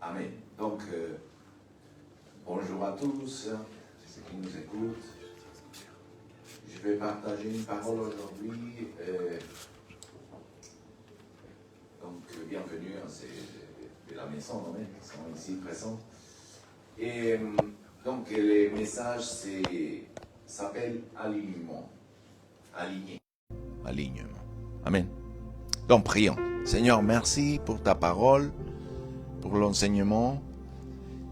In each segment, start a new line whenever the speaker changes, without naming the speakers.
Amen. Donc, bonjour à tous, ceux qui nous écoutent. Je vais partager une parole aujourd'hui. Bienvenue à ceux de la maison, qui sont ici présents. Et donc, le message s'appelle alignement. Aligné. Alignement. Amen. Donc, prions. Seigneur, merci pour ta parole, pour l'enseignement.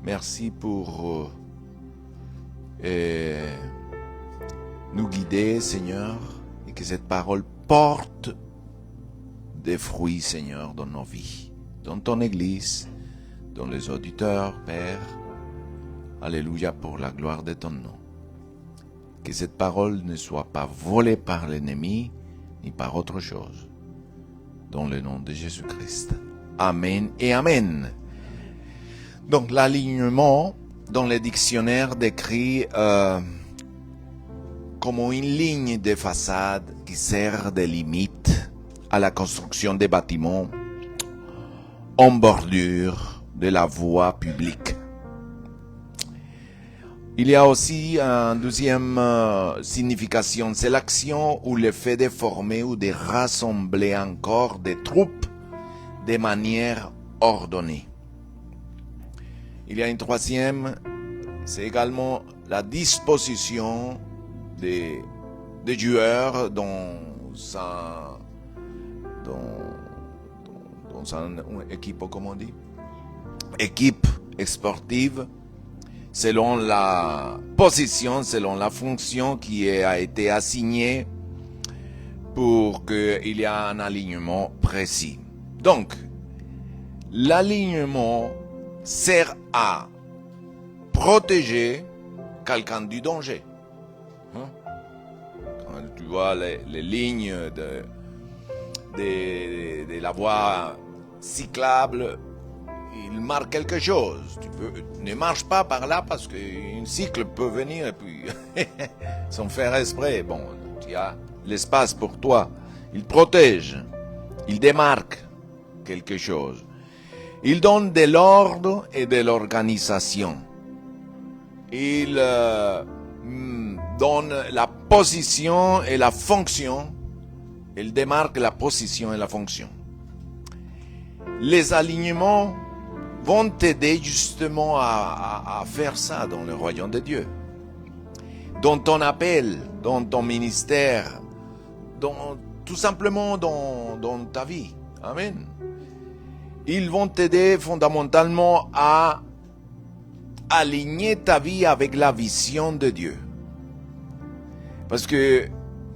Merci pour nous guider, Seigneur, et que cette parole porte des fruits, Seigneur, dans nos vies, dans ton Église, dans les auditeurs, Père. Alléluia pour la gloire de ton nom. Que cette parole ne soit pas volée par l'ennemi, ni par autre chose. Dans le nom de Jésus-Christ. Amen et Amen. Donc, l'alignement, dans le dictionnaire, décrit comme une ligne de façade qui sert de limite à la construction des bâtiments en bordure de la voie publique. Il y a aussi une deuxième signification, c'est l'action ou le fait de former ou de rassembler encore des troupes de manière ordonnée. Il y a une troisième, c'est également la disposition des joueurs dans une équipe, comment on dit, équipe sportive, selon la position, selon la fonction qui a été assignée pour qu'il y ait un alignement précis. Donc, l'alignement sert à protéger quelqu'un du danger. Quand tu vois les lignes de la voie cyclable, il marque quelque chose. Ne marche pas par là parce qu'un cycle peut venir et puis, sans faire exprès, bon, il y a l'espace pour toi. Il protège, il démarque quelque chose. Il donne de l'ordre et de l'organisation. Il donne la position et la fonction. Il démarque la position et la fonction. Les alignements vont t'aider justement à faire ça dans le royaume de Dieu. Dans ton appel, dans ton ministère, tout simplement dans ta vie. Amen. Ils vont t'aider fondamentalement à aligner ta vie avec la vision de Dieu. Parce que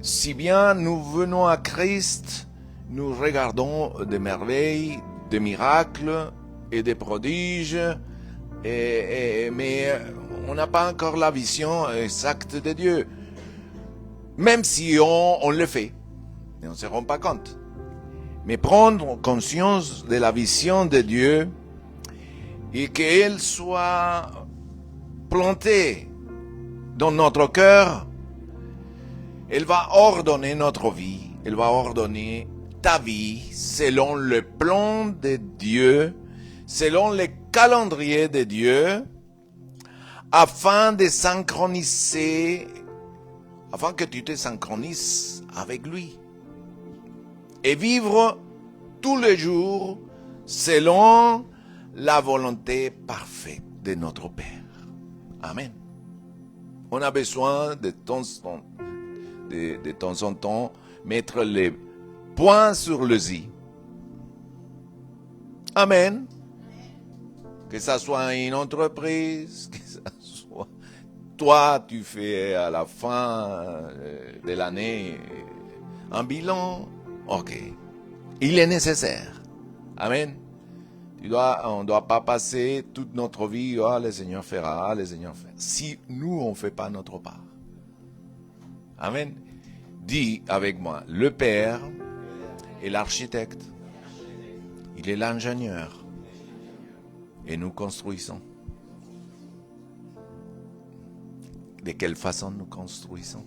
si bien nous venons à Christ, nous regardons des merveilles, des miracles et des prodiges, mais on n'a pas encore la vision exacte de Dieu. Même si on le fait, et on ne se rend pas compte. Mais prendre conscience de la vision de Dieu et qu'elle soit plantée dans notre cœur, elle va ordonner notre vie, elle va ordonner ta vie selon le plan de Dieu, selon le calendrier de Dieu, afin de synchroniser, afin que tu te synchronises avec lui. Et vivre tous les jours selon la volonté parfaite de notre Père. Amen. On a besoin de temps en temps mettre les points sur les i. Amen. Que ça soit une entreprise, que ça soit toi, tu fais à la fin de l'année un bilan. Ok. Il est nécessaire. Amen. On ne doit pas passer toute notre vie, le Seigneur fera, le Seigneur fera. Si nous, on ne fait pas notre part. Amen. Dis avec moi, le Père est l'architecte. Il est l'ingénieur. Et nous construisons. De quelle façon nous construisons?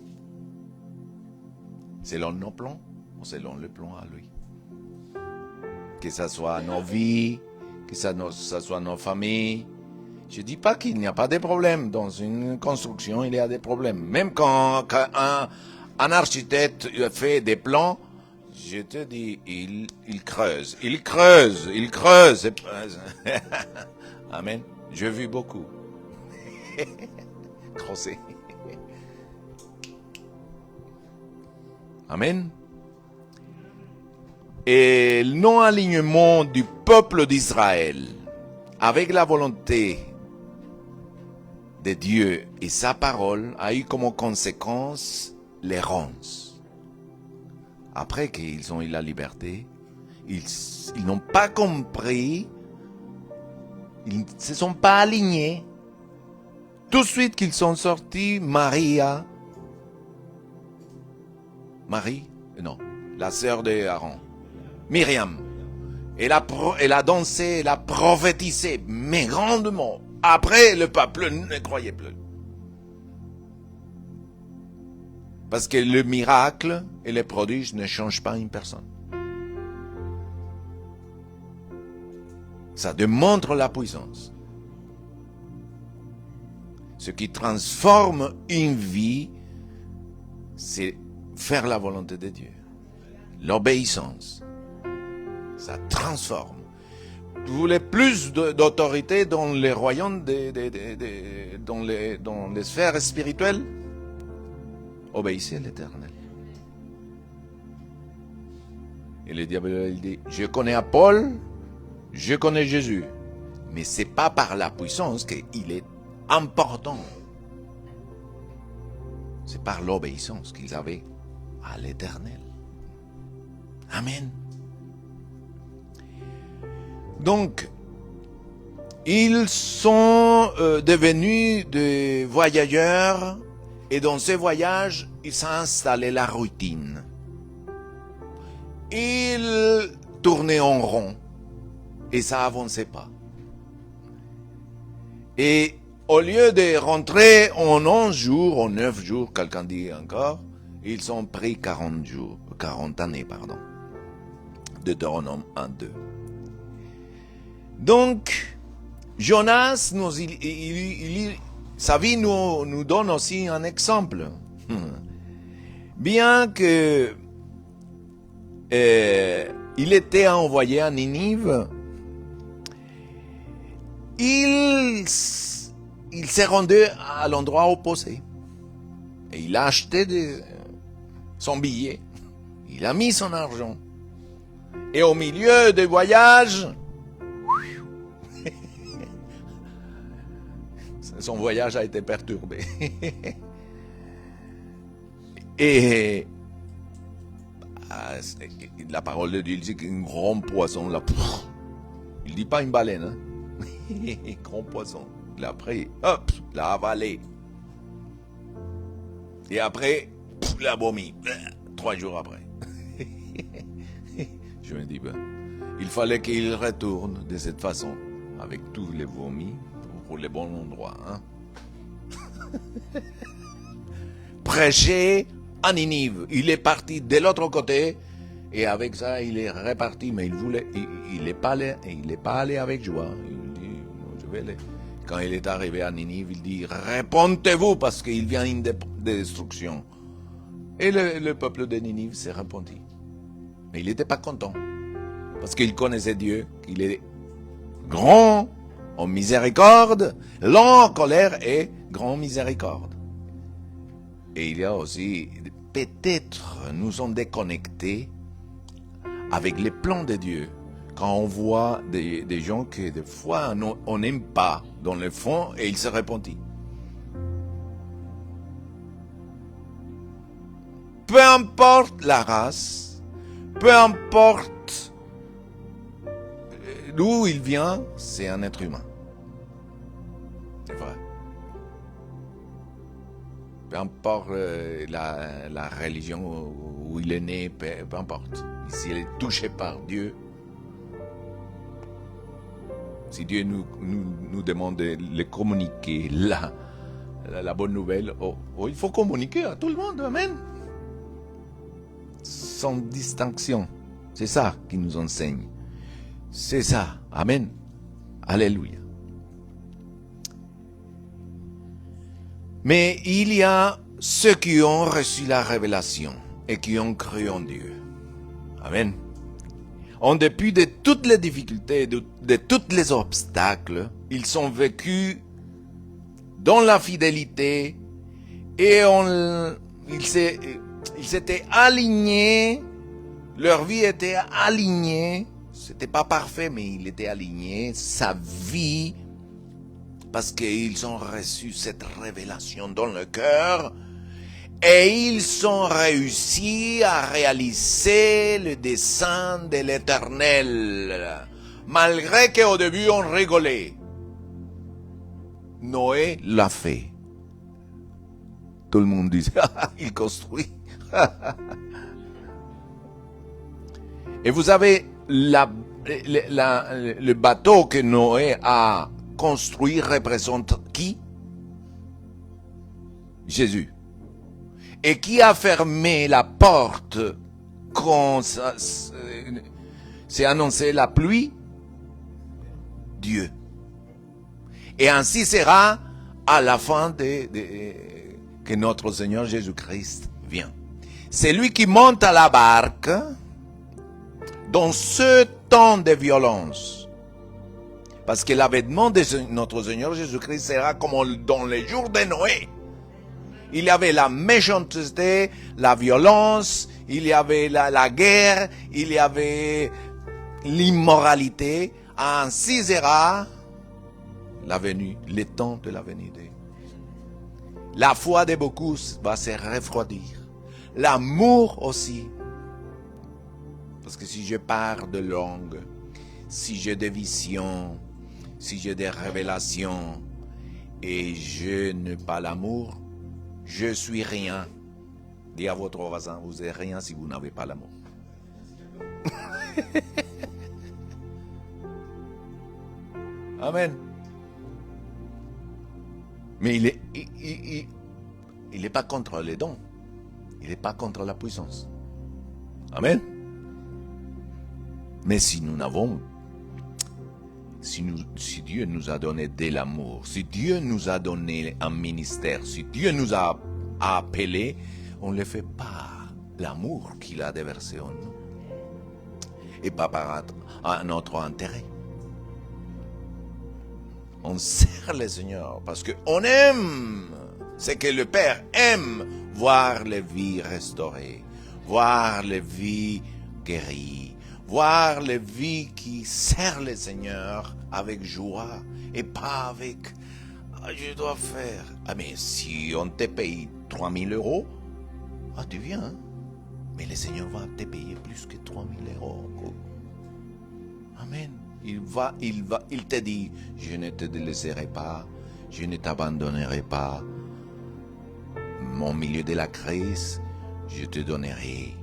Selon nos plans ou selon le plan à lui? Que ce soit nos vies, que ça soit nos familles. Je ne dis pas qu'il n'y a pas de problèmes. Dans une construction, il y a des problèmes. Même quand un architecte fait des plans, je te dis, il creuse. Amen. J'ai vu beaucoup. Creuser. Amen. Et le non-alignement du peuple d'Israël avec la volonté de Dieu et sa parole a eu comme conséquence l'errance. Après qu'ils ont eu la liberté, ils n'ont pas compris, ils ne se sont pas alignés. Tout de suite qu'ils sont sortis, Marie, la sœur d'Aaron, Myriam, elle a dansé, elle a prophétisé, mais grandement. Après, le peuple ne croyait plus. Parce que le miracle et les prodiges ne changent pas une personne. Ça démontre la puissance. Ce qui transforme une vie, c'est faire la volonté de Dieu. L'obéissance. Ça transforme. Vous voulez plus d'autorité dans les royaumes, dans les sphères spirituelles? Obéissez à l'Éternel. Et le diable, il dit, je connais Paul, je connais Jésus. Mais c'est pas par la puissance qu'il est important. C'est par l'obéissance qu'ils avaient à l'Éternel. Amen. Donc, ils sont devenus des voyageurs et dans ces voyages, ils s'installaient la routine. Ils tournaient en rond et ça avançait pas. Et au lieu de rentrer en 11 jours, en 9 jours, quelqu'un dit encore, ils ont pris 40 années, Deutéronome 1-2. Donc, Jonas, sa vie nous donne aussi un exemple. Bien que il était envoyé à Ninive, il s'est rendu à l'endroit opposé. Et il a acheté son billet. Il a mis son argent. Et au milieu du voyage, son voyage a été perturbé. Et la parole de Dieu dit qu'un grand poisson l'a... Il dit pas une baleine, hein? Un grand poisson. Il a pris, hop, l'a avalé. Et après, il a vomi. 3 jours après. Je me dis, il fallait qu'il retourne de cette façon, avec tous les vomis, pour les bons endroits. Hein? Prêcher à Ninive. Il est parti de l'autre côté, et avec ça, il est reparti, mais il n'est pas allé avec joie. Il dit, non, je vais aller. Quand il est arrivé à Ninive, il dit, répondez-vous, parce qu'il vient une destruction. Et le peuple de Ninive s'est repenti. Mais il n'était pas content. Parce qu'il connaissait Dieu, qu'il est grand en miséricorde, lent en colère et grand en miséricorde. Et il y a aussi, peut-être, nous sommes déconnectés avec les plans de Dieu. Quand on voit des gens que des fois on n'aime pas dans le fond et ils se repentent. Peu importe la race, peu importe d'où il vient, c'est un être humain. C'est vrai. Peu importe la religion où il est né, peu importe. S'il est touché par Dieu, si Dieu nous demande de le communiquer, la bonne nouvelle, il faut communiquer à tout le monde, amen. Sans distinction. C'est ça qui nous enseigne. C'est ça, amen. Alléluia. Mais il y a ceux qui ont reçu la révélation et qui ont cru en Dieu. Amen. En dépit de toutes les difficultés, de tous les obstacles, ils ont vécu dans la fidélité et ils s'étaient alignés, leur vie était alignée, c'était pas parfait mais il était aligné, sa vie, parce qu'ils ont reçu cette révélation dans le cœur, et ils ont réussi à réaliser le dessein de l'Éternel, malgré qu'au début on rigolait. Noé l'a fait. Tout le monde disait, il construit. Et vous avez le bateau que Noé a construit représente qui? Jésus. Et qui a fermé la porte quand s'est annoncé la pluie? Dieu. Et ainsi sera à la fin que notre Seigneur Jésus-Christ vient. C'est lui qui monte à la barque dans ce temps de violence. Parce que l'avènement de notre Seigneur Jésus-Christ sera comme dans les jours de Noé. Il y avait la méchanceté, la violence, il y avait la guerre, il y avait l'immoralité. Ainsi sera la venue, le temps de la venue. La foi de beaucoup va se refroidir. L'amour aussi. Parce que si je parle de langue, si j'ai des visions, si j'ai des révélations, et je n'ai pas l'amour, je suis rien. Dis à votre voisin, vous êtes rien si vous n'avez pas l'amour. Amen. Mais il n'est pas contre les dons. Il n'est pas contre la puissance. Amen. Mais si nous n'avons, si Dieu nous a donné de l'amour, si Dieu nous a donné un ministère, si Dieu nous a appelés, on ne le fait pas l'amour qu'il a déversé en nous. Et pas par notre intérêt. On sert le Seigneur parce qu'on aime. C'est que le Père aime voir les vies restaurées, voir les vies guéries, voir les vies qui servent le Seigneur avec joie et pas avec je dois faire. Ah mais si on te paye 3 000 euros, tu viens. Hein? Mais le Seigneur va te payer plus que 3 000 euros. Amen. Il te dit, je ne te laisserai pas, je ne t'abandonnerai pas. Au milieu de la crise, je te donnerai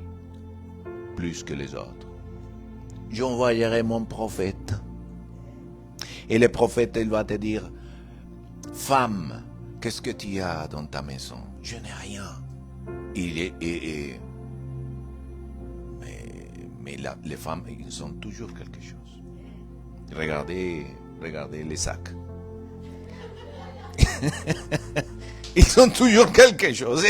plus que les autres. J'envoyerai mon prophète. Et le prophète, il va te dire, femme, qu'est-ce que tu as dans ta maison? Je n'ai rien. Mais les femmes, ils ont toujours quelque chose. Regardez les sacs. Ils ont toujours quelque chose.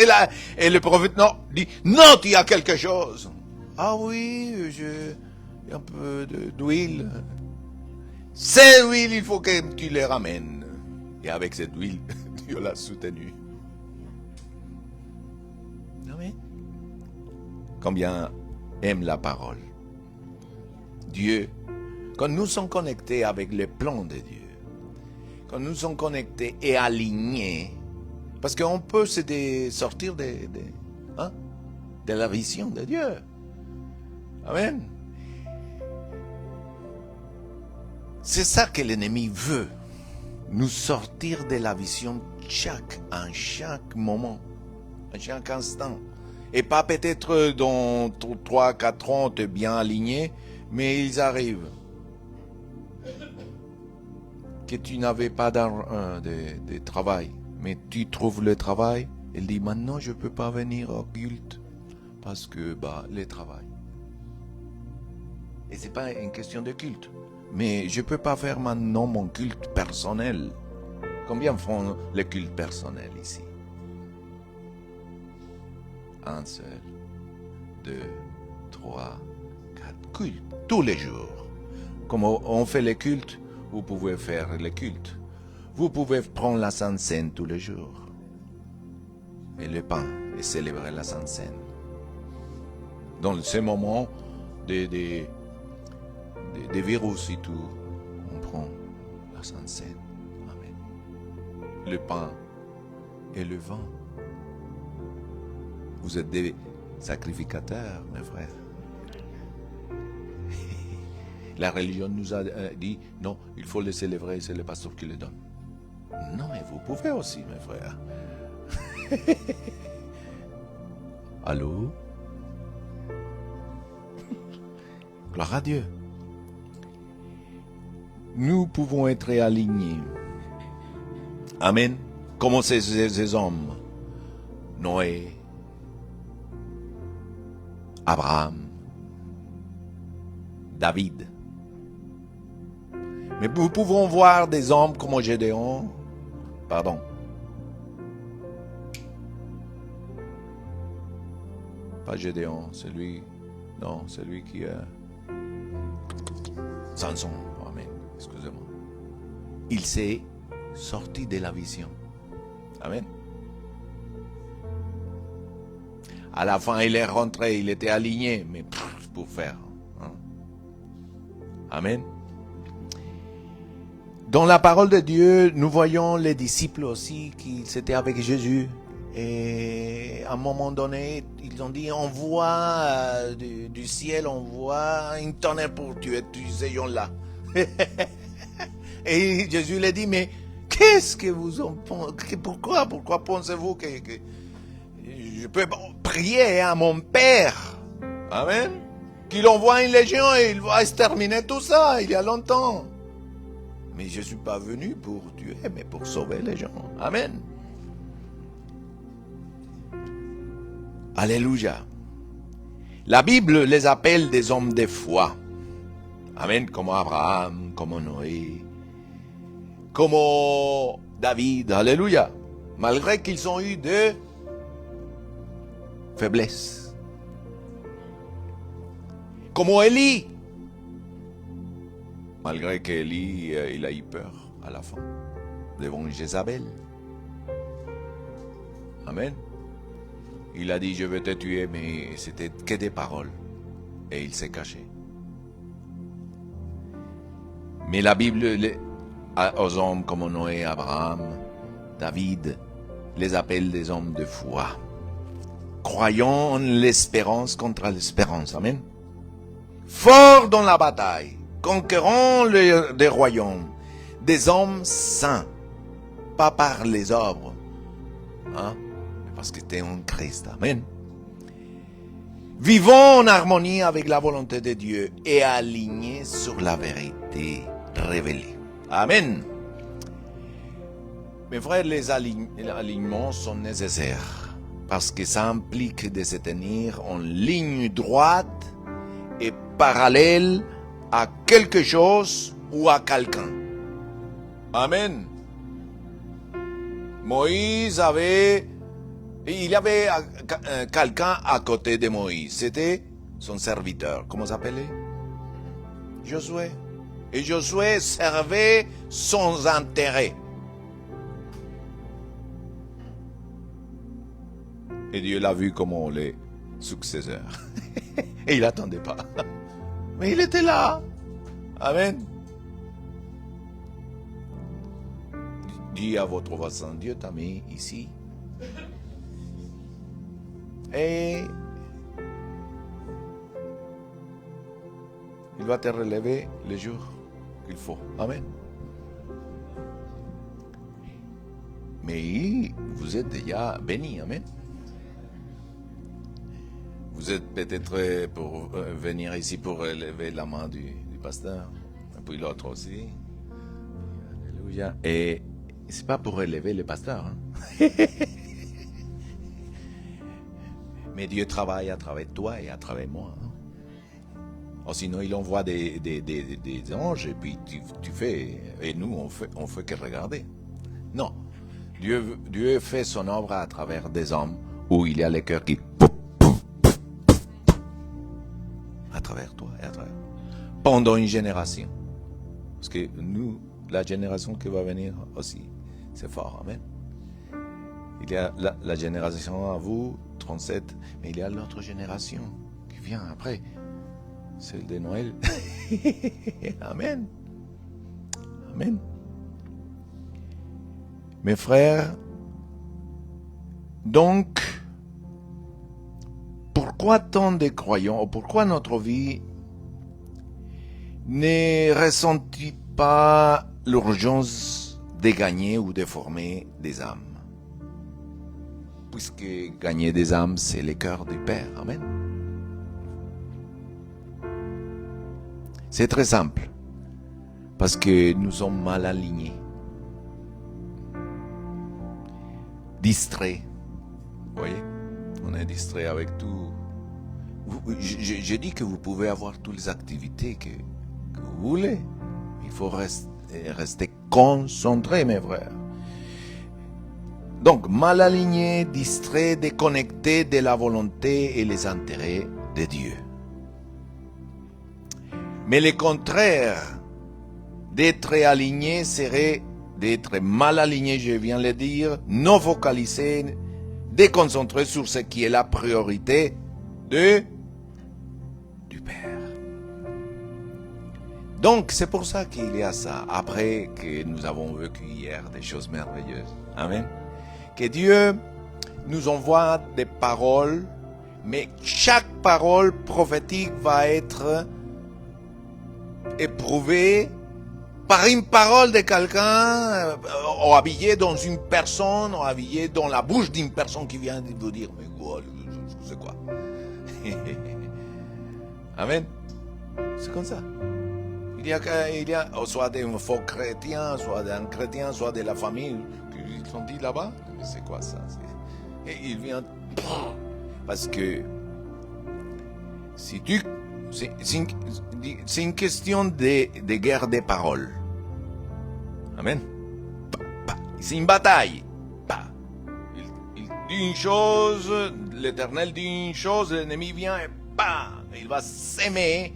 Et le prophète dit, non, tu as quelque chose. Ah oui, j'ai un peu d'huile. Cette huile, il faut que tu les ramènes. Et avec cette huile, Dieu l'a soutenu. Amen. Combien aime la parole. Dieu, quand nous sommes connectés avec le plan de Dieu, quand nous sommes connectés et alignés, parce qu'on peut sortir de la vision de Dieu. Amen. C'est ça que l'ennemi veut. Nous sortir de la vision en chaque moment, à chaque instant. Et pas peut-être dans 3-4 ans, tu es bien aligné, mais ils arrivent. Que tu n'avais pas de travail, mais tu trouves le travail, il dit maintenant je ne peux pas venir au culte parce que le travail. Et ce n'est pas une question de culte, Mais je ne peux pas faire maintenant mon culte personnel. Combien font le culte personnel ici? Un seul, 2, 3, 4 cultes, tous les jours. Comme on fait les cultes, vous pouvez faire les cultes. Vous pouvez prendre la Sainte Seine tous les jours. Et le pain, et célébrer la Sainte Seine. Dans ces moments des virus et tout, on prend la Sainte Seine. Amen. Le pain et le vin. Vous êtes des sacrificateurs, mes frères. La religion nous a dit, non, il faut le célébrer, c'est le pasteur qui le donne. Non, mais vous pouvez aussi, mes frères. Allô? Gloire à Dieu. Nous pouvons être alignés. Amen. Comme ces hommes. Noé. Abraham. David. Mais nous pouvons voir des hommes comme Gédéon. Pardon. Pas Gédéon, celui qui Samson, amen, excusez-moi. Il s'est sorti de la vision. Amen. À la fin, il est rentré, il était aligné, mais pour faire. Hein? Amen. Dans la parole de Dieu, nous voyons les disciples aussi qui étaient avec Jésus. Et à un moment donné, ils ont dit, on voit du ciel, on voit une tonnerre pour tuer ces gens-là. Et Jésus leur dit, mais qu'est-ce que vous en pensez? Pourquoi pensez-vous que je peux prier à mon Père? Amen. Qu'il envoie une légion et il va exterminer tout ça, il y a longtemps. Mais je ne suis pas venu pour tuer, mais pour sauver les gens. Amen. Alléluia. La Bible les appelle des hommes de foi. Amen. Comme Abraham, comme Noé, comme David. Alléluia. Malgré qu'ils ont eu de faiblesses. Comme Élie. Malgré qu'Élie, il a eu peur à la fin, devant Jézabel. Amen. Il a dit, je vais te tuer, mais c'était que des paroles. Et il s'est caché. Mais la Bible, aux hommes comme Noé, Abraham, David, les appelle des hommes de foi. Croyant en l'espérance contre l'espérance. Amen. Forts dans la bataille. Conquérant des royaumes, des hommes saints, pas par les œuvres, hein, mais parce que tu es en Christ. Amen. Vivons en harmonie avec la volonté de Dieu et alignés sur la vérité révélée. Amen. Mes frères, les alignements sont nécessaires parce que ça implique de se tenir en ligne droite et parallèle à quelque chose ou à quelqu'un. Amen. Moïse il y avait quelqu'un à côté de Moïse. C'était son serviteur. Comment s'appelait? Josué. Et Josué servait sans intérêt. Et Dieu l'a vu comme les successeurs. Et il n'attendait pas. Mais il était là. Amen. Dis à votre voisin, Dieu t'a mis ici. Et il va te relever le jour qu'il faut. Amen. Mais vous êtes déjà béni. Amen. Vous êtes peut-être pour venir ici pour lever la main du pasteur. Et puis l'autre aussi. Alléluia. Et c'est pas pour élever le pasteur. Hein? Mais Dieu travaille à travers toi et à travers moi. Hein? Ou sinon, il envoie des anges et puis tu fais, et nous, on fait que regarder. Non. Dieu fait son œuvre à travers des hommes où il y a les cœurs qui à travers toi et à travers. Pendant une génération. Parce que nous, la génération qui va venir aussi, c'est fort. Amen. Il y a la génération à vous, 37, mais il y a l'autre génération qui vient après. Celle de Noël. Amen. Amen. Mes frères, donc, pourquoi tant de croyants, ou pourquoi notre vie ne ressentit pas l'urgence de gagner ou de former des âmes? Puisque gagner des âmes, c'est le cœur du Père. Amen. C'est très simple. Parce que nous sommes mal alignés. Distraits. Vous voyez? On est distrait avec tout. Je dis que vous pouvez avoir toutes les activités que vous voulez. Il faut rester concentré, mes frères. Donc, mal aligné, distrait, déconnecté de la volonté et les intérêts de Dieu. Mais le contraire d'être aligné serait d'être mal aligné, je viens de le dire, non focalisé, déconcentré sur ce qui est la priorité du Père. Donc, c'est pour ça qu'il y a ça, après que nous avons vécu hier des choses merveilleuses. Amen. Que Dieu nous envoie des paroles, mais chaque parole prophétique va être éprouvée par une parole de quelqu'un, ou habillé dans une personne, ou habillé dans la bouche d'une personne qui vient de vous dire, mais quoi, c'est quoi? Amen. C'est comme ça. Il y a soit des faux chrétiens, soit d'un chrétien, soit de la famille, qui sont dit là-bas, mais c'est quoi ça? Et il vient, parce que si tu... C'est une question de guerre des paroles. Amen. C'est une bataille. Il dit une chose, l'Éternel dit une chose, l'ennemi vient et il va s'aimer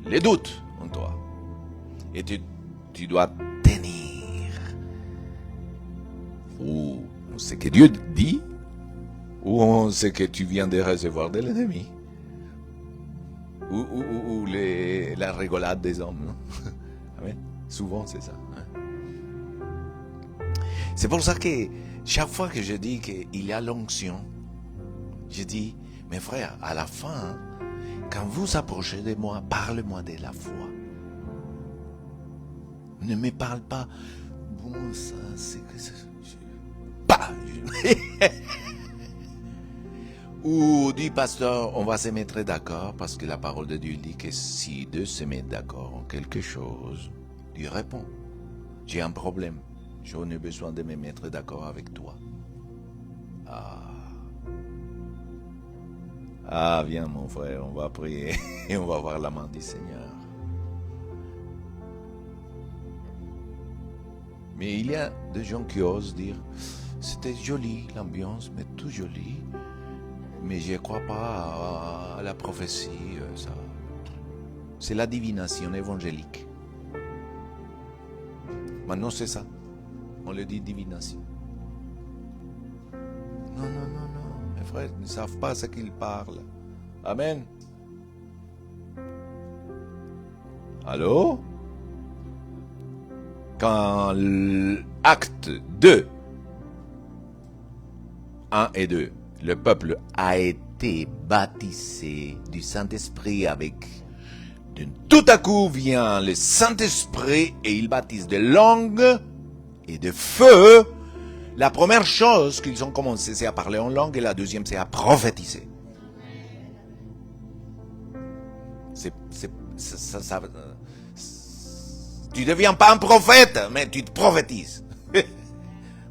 les doutes en toi. Et tu dois tenir. Ou ce que Dieu dit, ou ce que tu viens de recevoir de l'ennemi. Ou la rigolade des hommes. Non? Amen. Souvent, c'est ça. C'est pour ça que chaque fois que je dis qu'il y a l'onction, je dis, mes frères, à la fin, quand vous approchez de moi, parlez-moi de la foi. Ne me parle pas, bon, ça, c'est que ça. Ou dit pasteur, on va se mettre d'accord parce que la parole de Dieu dit que si deux se mettent d'accord en quelque chose, Dieu répond. J'ai un problème. J'en ai besoin de me mettre d'accord avec toi. Viens mon frère, on va prier et on va voir la main du Seigneur. Mais il y a des gens qui osent dire, c'était joli l'ambiance, mais tout joli. Mais je ne crois pas à la prophétie, ça. C'est la divination évangélique. Maintenant, c'est ça. On le dit divination. Non. Mes frères ne savent pas ce qu'ils parlent. Amen. Allô? Quand l'acte 2, 1 et 2, le peuple a été baptisé du Saint-Esprit avec... Tout à coup vient le Saint-Esprit et il baptise de langue et de feu. La première chose qu'ils ont commencé, c'est à parler en langue et la deuxième, c'est à prophétiser. Tu ne deviens pas un prophète, mais tu te prophétises.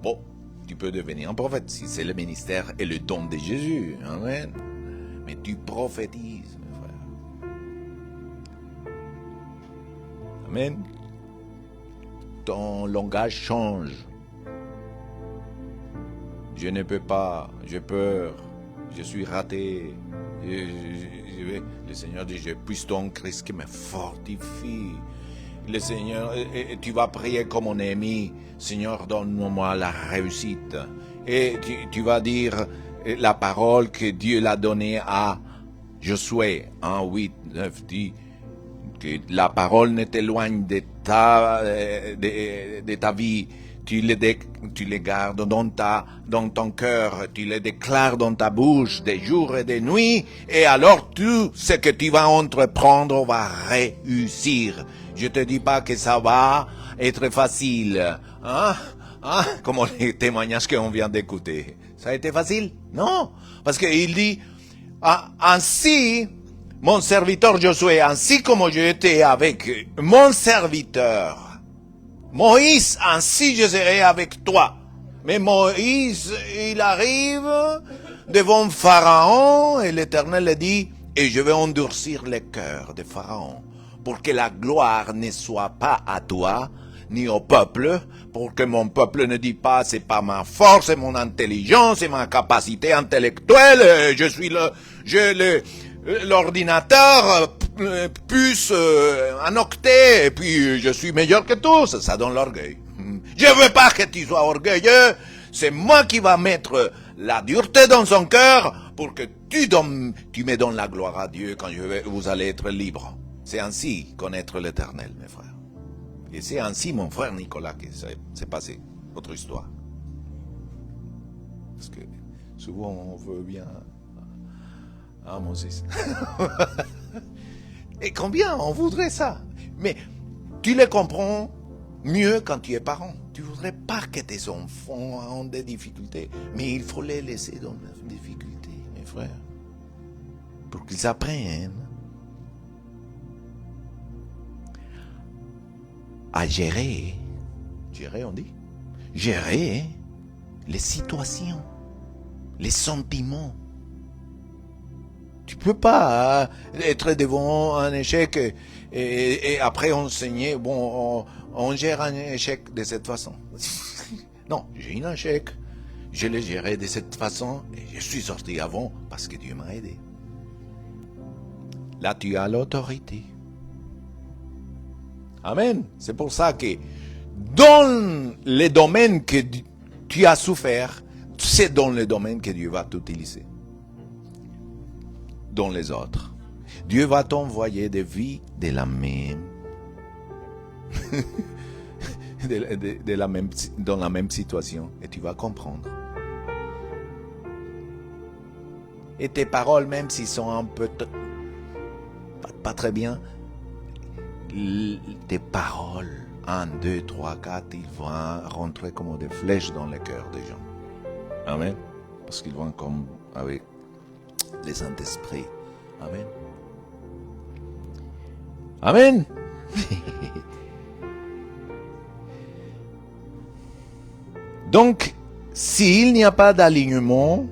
Bon, tu peux devenir un prophète si c'est le ministère et le don de Jésus. Amen. Mais tu prophétises, mes frères. Amen. Ton langage change. Je ne peux pas, j'ai peur, je suis raté. Le Seigneur dit, je puisse ton Christ qui me fortifie. Le Seigneur, et tu vas prier comme mon ami, Seigneur, donne-moi la réussite. Et tu vas dire la parole que Dieu l'a donnée à Josué, 1, 8, 9, dit que la parole ne t'éloigne de ta vie. Tu les gardes dans ton cœur, tu les déclares dans ta bouche des jours et des nuits, et alors tout ce que tu vas entreprendre va réussir. Je te dis pas que ça va être facile, comme les témoignages qu'on vient d'écouter. Ça a été facile? Non, parce qu'il dit, ainsi, mon serviteur Josué, ainsi comme je étais avec mon serviteur Moïse, ainsi je serai avec toi. Mais Moïse, il arrive devant Pharaon et l'Éternel le dit, et je vais endurcir le cœur de Pharaon pour que la gloire ne soit pas à toi ni au peuple, pour que mon peuple ne dise pas c'est pas ma force, c'est mon intelligence, c'est ma capacité intellectuelle, je suis l'ordinateur plus un octet, et puis je suis meilleur que tous. Ça donne l'orgueil. Je veux pas que tu sois orgueilleux. C'est moi qui va mettre la dureté dans son cœur pour que tu me donnes la gloire à Dieu quand vous allez être libre. C'est ainsi connaître l'Éternel, mes frères. Et c'est ainsi, mon frère Nicolas, que c'est passé, notre histoire. Parce que souvent on veut bien... Moses. Et combien on voudrait ça? Mais tu le comprends mieux quand tu es parent. Tu voudrais pas que tes enfants aient des difficultés, mais il faut les laisser dans les difficultés, mes frères, pour qu'ils apprennent à gérer, on dit, gérer les situations, les sentiments. Tu peux pas être devant un échec et après enseigner, on gère un échec de cette façon. Non, j'ai un échec, je l'ai géré de cette façon et je suis sorti avant parce que Dieu m'a aidé. Là, tu as l'autorité. Amen. C'est pour ça que dans les domaines que tu as souffert, c'est dans les domaines que Dieu va t'utiliser. Dans les autres. Dieu va t'envoyer des vies de la même, dans la même situation, et tu vas comprendre. Et tes paroles, même s'ils sont un peu pas très bien, tes paroles, 1, 2, 3, 4, ils vont rentrer comme des flèches dans le cœur des gens. Amen. Parce qu'ils vont comme avec les Saint-Esprit. Amen. Amen. Donc, s'il n'y a pas d'alignement,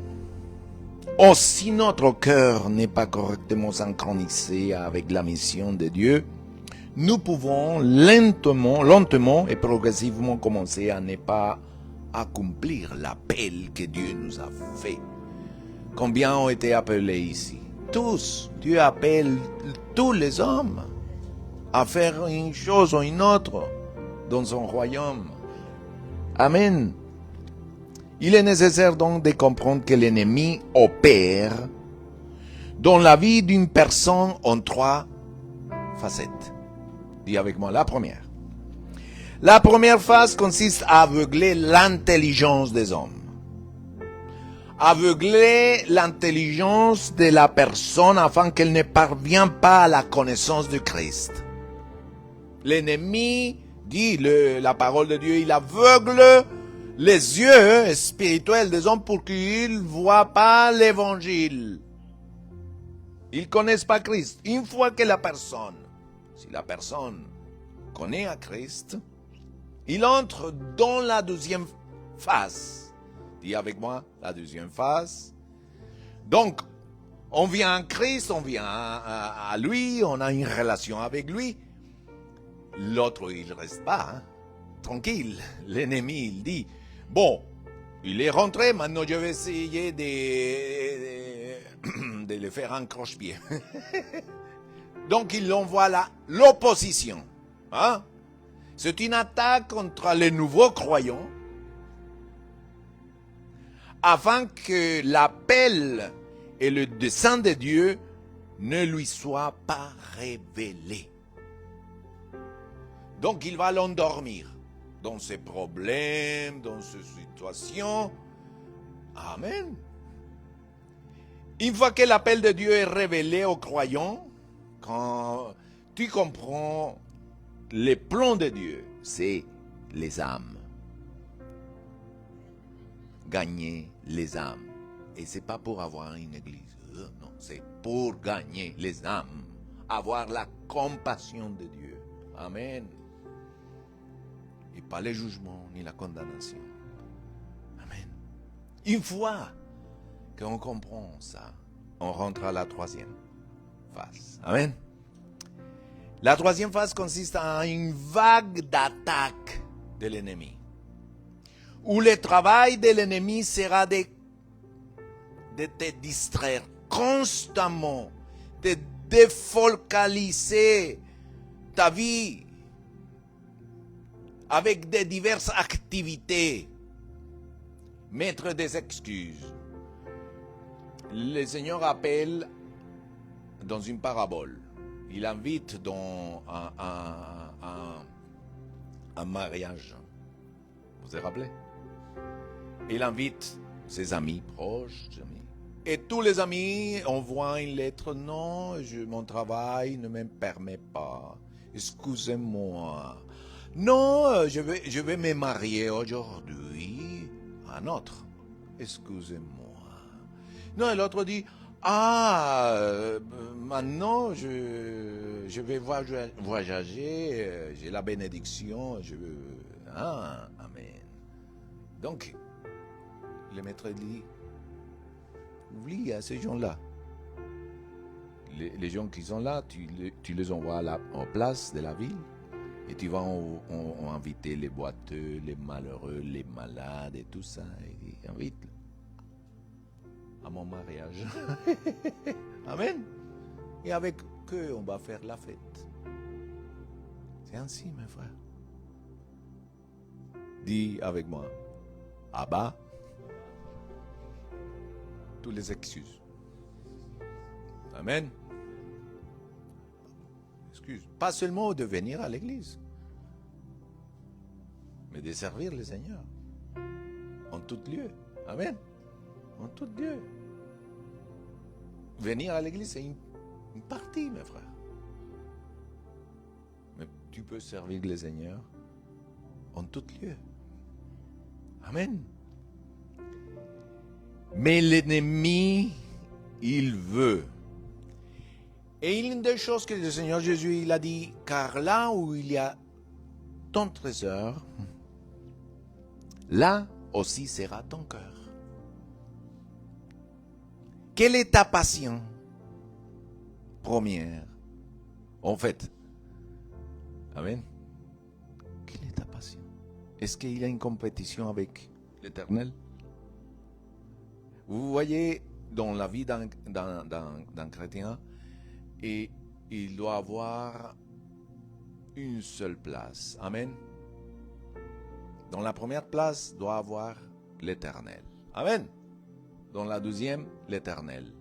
ou si notre cœur n'est pas correctement synchronisé avec la mission de Dieu, nous pouvons lentement et progressivement commencer à ne pas accomplir l'appel que Dieu nous a fait. Combien ont été appelés ici? Tous. Dieu appelle tous les hommes à faire une chose ou une autre dans son royaume. Amen. Il est nécessaire donc de comprendre que l'ennemi opère dans la vie d'une personne en 3 facettes. Dis avec moi la première. La première phase consiste à aveugler l'intelligence des hommes. Aveugler l'intelligence de la personne afin qu'elle ne parvienne pas à la connaissance de Christ. L'ennemi, dit la parole de Dieu, il aveugle les yeux spirituels des hommes pour qu'ils ne voient pas l'évangile. Ils ne connaissent pas Christ. Une fois que si la personne connaît à Christ, il entre dans la deuxième phase. Dis avec moi, la deuxième phase. Donc, on vient à Christ, on vient à lui, on a une relation avec lui. l'autre, il reste pas, hein, tranquille. L'ennemi, il dit, bon, il est rentré, maintenant je vais essayer de le faire un croche-pied. Donc il envoie l'opposition. Hein? C'est une attaque contre les nouveaux croyants afin que l'appel et le dessein de Dieu ne lui soient pas révélés. Donc il va l'endormir dans ses problèmes, dans ses situations. Amen. Une fois que l'appel de Dieu est révélé aux croyants, quand tu comprends les plans de Dieu, c'est les âmes. Gagner les âmes. Et c'est pas pour avoir une église. Non, c'est pour gagner les âmes. Avoir la compassion de Dieu. Amen. Et pas le jugement ni la condamnation. Amen. Une fois qu'on comprend ça, on rentre à la troisième phase. Amen. La troisième phase consiste en une vague d'attaque de l'ennemi, où le travail de l'ennemi sera de te distraire constamment, de défocaliser ta vie avec des diverses activités, mettre des excuses. Le Seigneur appelle dans une parabole. Il invite dans un mariage. Vous vous rappelez? Il invite ses amis proches, et tous les amis envoient une lettre. Non, mon travail ne me permet pas. Excusez-moi. Non, je vais me marier aujourd'hui. Un autre. Excusez-moi. Non, et l'autre dit, maintenant je vais voyager, j'ai la bénédiction, amen. Donc, le maître dit, oublie à ces gens-là. Les gens qui sont là, tu les envoies en place de la ville et tu vas inviter les boiteux, les malheureux, les malades et tout ça. Et invite à mon mariage. Amen. Et avec eux, on va faire la fête. C'est ainsi, mes frères. Dis avec moi, Abba, tous les excuses. Amen. Excuse. Pas seulement de venir à l'église, mais de servir le Seigneur en tout lieu. Amen. En tout lieu. Venir à l'église, c'est une partie, mes frères. Mais tu peux servir le Seigneur en tout lieu. Amen. Mais l'ennemi, il veut. Et une des choses que le Seigneur Jésus, il a dit, car là où il y a ton trésor, là aussi sera ton cœur. Quelle est ta passion première? En fait, amen. Quelle est ta passion? Est-ce qu'il y a une compétition avec l'Éternel? Vous voyez, dans la vie d'un chrétien, et il doit avoir une seule place. Amen. Dans la première place, doit avoir l'Éternel. Amen. Dans la deuxième, l'Éternel.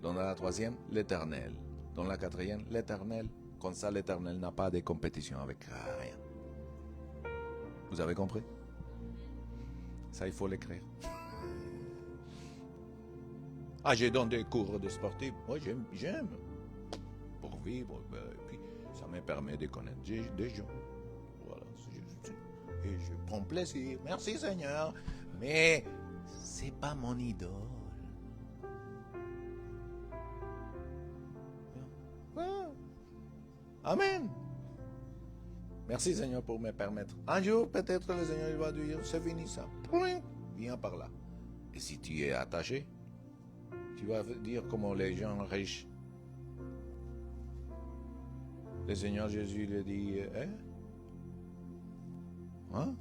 Dans la troisième, l'Éternel. Dans la quatrième, l'Éternel. Comme ça, l'Éternel n'a pas de compétition avec rien. Vous avez compris? Ça, il faut l'écrire. Ah, j'ai donné des cours de sportifs. Moi, j'aime. Pour vivre. Et puis, ça me permet de connaître des gens. Voilà. Et je prends plaisir. Merci, Seigneur. Mais c'est pas mon idole. Amen. Merci, Seigneur, pour me permettre. Un jour, peut-être, le Seigneur va dire, c'est fini ça. Viens par là. Et si tu es attaché, tu vas dire comment les gens riches. Le Seigneur Jésus lui dit, Hein?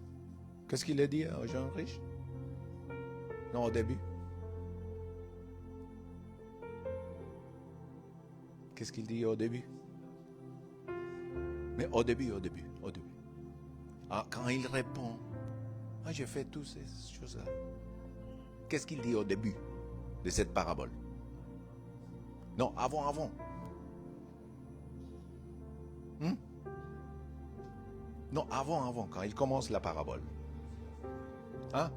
Qu'est-ce qu'il a dit aux gens riches? Non, au début. Qu'est-ce qu'il dit au début? Mais au début. Ah, quand il répond, j'ai fait toutes ces choses-là. Qu'est-ce qu'il dit au début de cette parabole? Non, avant. Non, avant, quand il commence la parabole. Hein?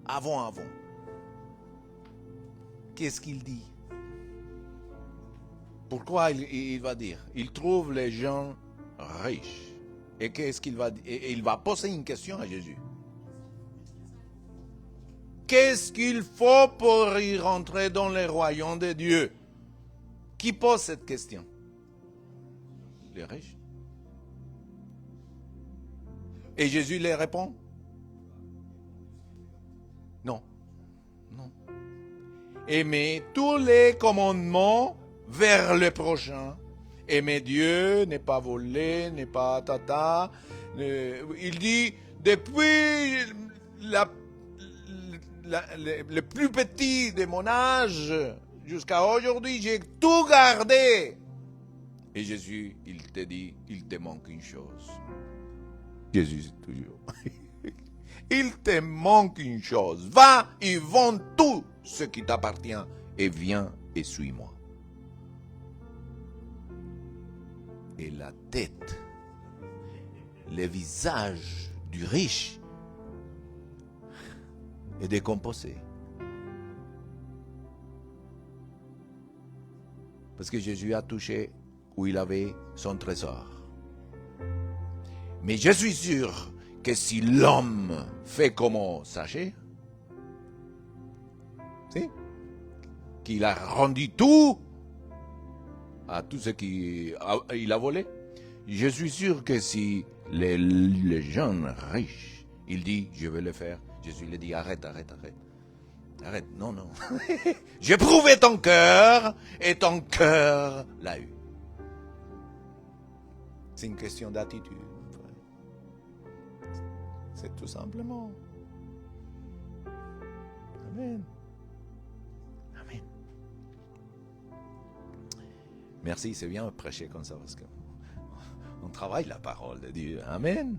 Avant. Qu'est-ce qu'il dit? Pourquoi il va dire? Il trouve les gens riches. Et qu'est-ce qu'il va dire? Et il va poser une question à Jésus. Qu'est-ce qu'il faut pour y rentrer dans le royaume de Dieu? Qui pose cette question? Les riches. Et Jésus les répond? Non. Aimer tous les commandements vers le prochain. Aimer Dieu, ne pas voler, ne pas tata. Il dit, depuis le plus petit de mon âge jusqu'à aujourd'hui, j'ai tout gardé. Et Jésus, il te dit, il te manque une chose. Jésus, toujours. Il te manque une chose. Va et vends tout ce qui t'appartient et viens et suis-moi. Et la tête, le visage du riche est décomposé. Parce que Jésus a touché où il avait son trésor. Mais je suis sûr que si l'homme fait comme Zachée, qu'il a rendu tout à tout ce qu'il a volé, je suis sûr que si les gens riches, il dit, je vais le faire, Jésus lui dit, arrête, non. J'ai prouvé ton cœur et ton cœur l'a eu. C'est une question d'attitude. C'est tout simplement. Amen. Merci, c'est bien de prêcher comme ça parce qu'on travaille la parole de Dieu. Amen.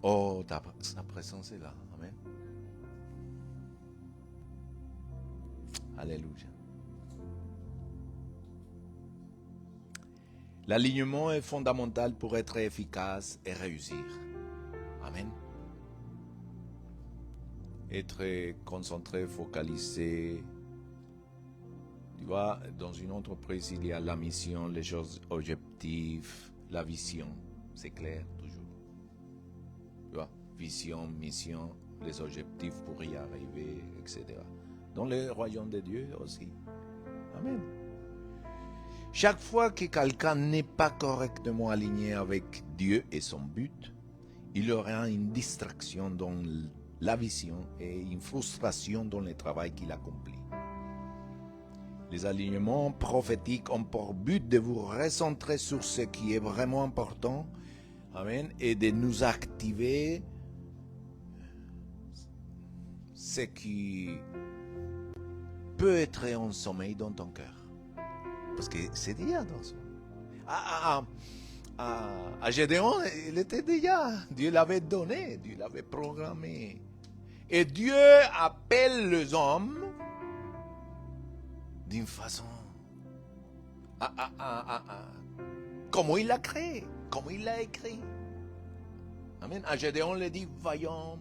Oh, ta présence est là. Amen. Alléluia. L'alignement est fondamental pour être efficace et réussir. Amen. Être concentré, focalisé. Tu vois, dans une entreprise, il y a la mission, les choses objectifs, la vision. C'est clair, toujours. Tu vois, vision, mission, les objectifs pour y arriver, etc. Dans le royaume de Dieu aussi. Amen. Chaque fois que quelqu'un n'est pas correctement aligné avec Dieu et son but, il aura une distraction dans la vision et une frustration dans le travail qu'il accomplit. Les alignements prophétiques ont pour but de vous recentrer sur ce qui est vraiment important, amen, et de nous activer ce qui peut être en sommeil dans ton cœur. Parce que c'est déjà dans son... À Gédéon, il était déjà... Dieu l'avait donné, Dieu l'avait programmé. Et Dieu appelle les hommes d'une façon... Comment il l'a créé, comment il l'a écrit. Amen. À Gédéon, il dit, vaillant.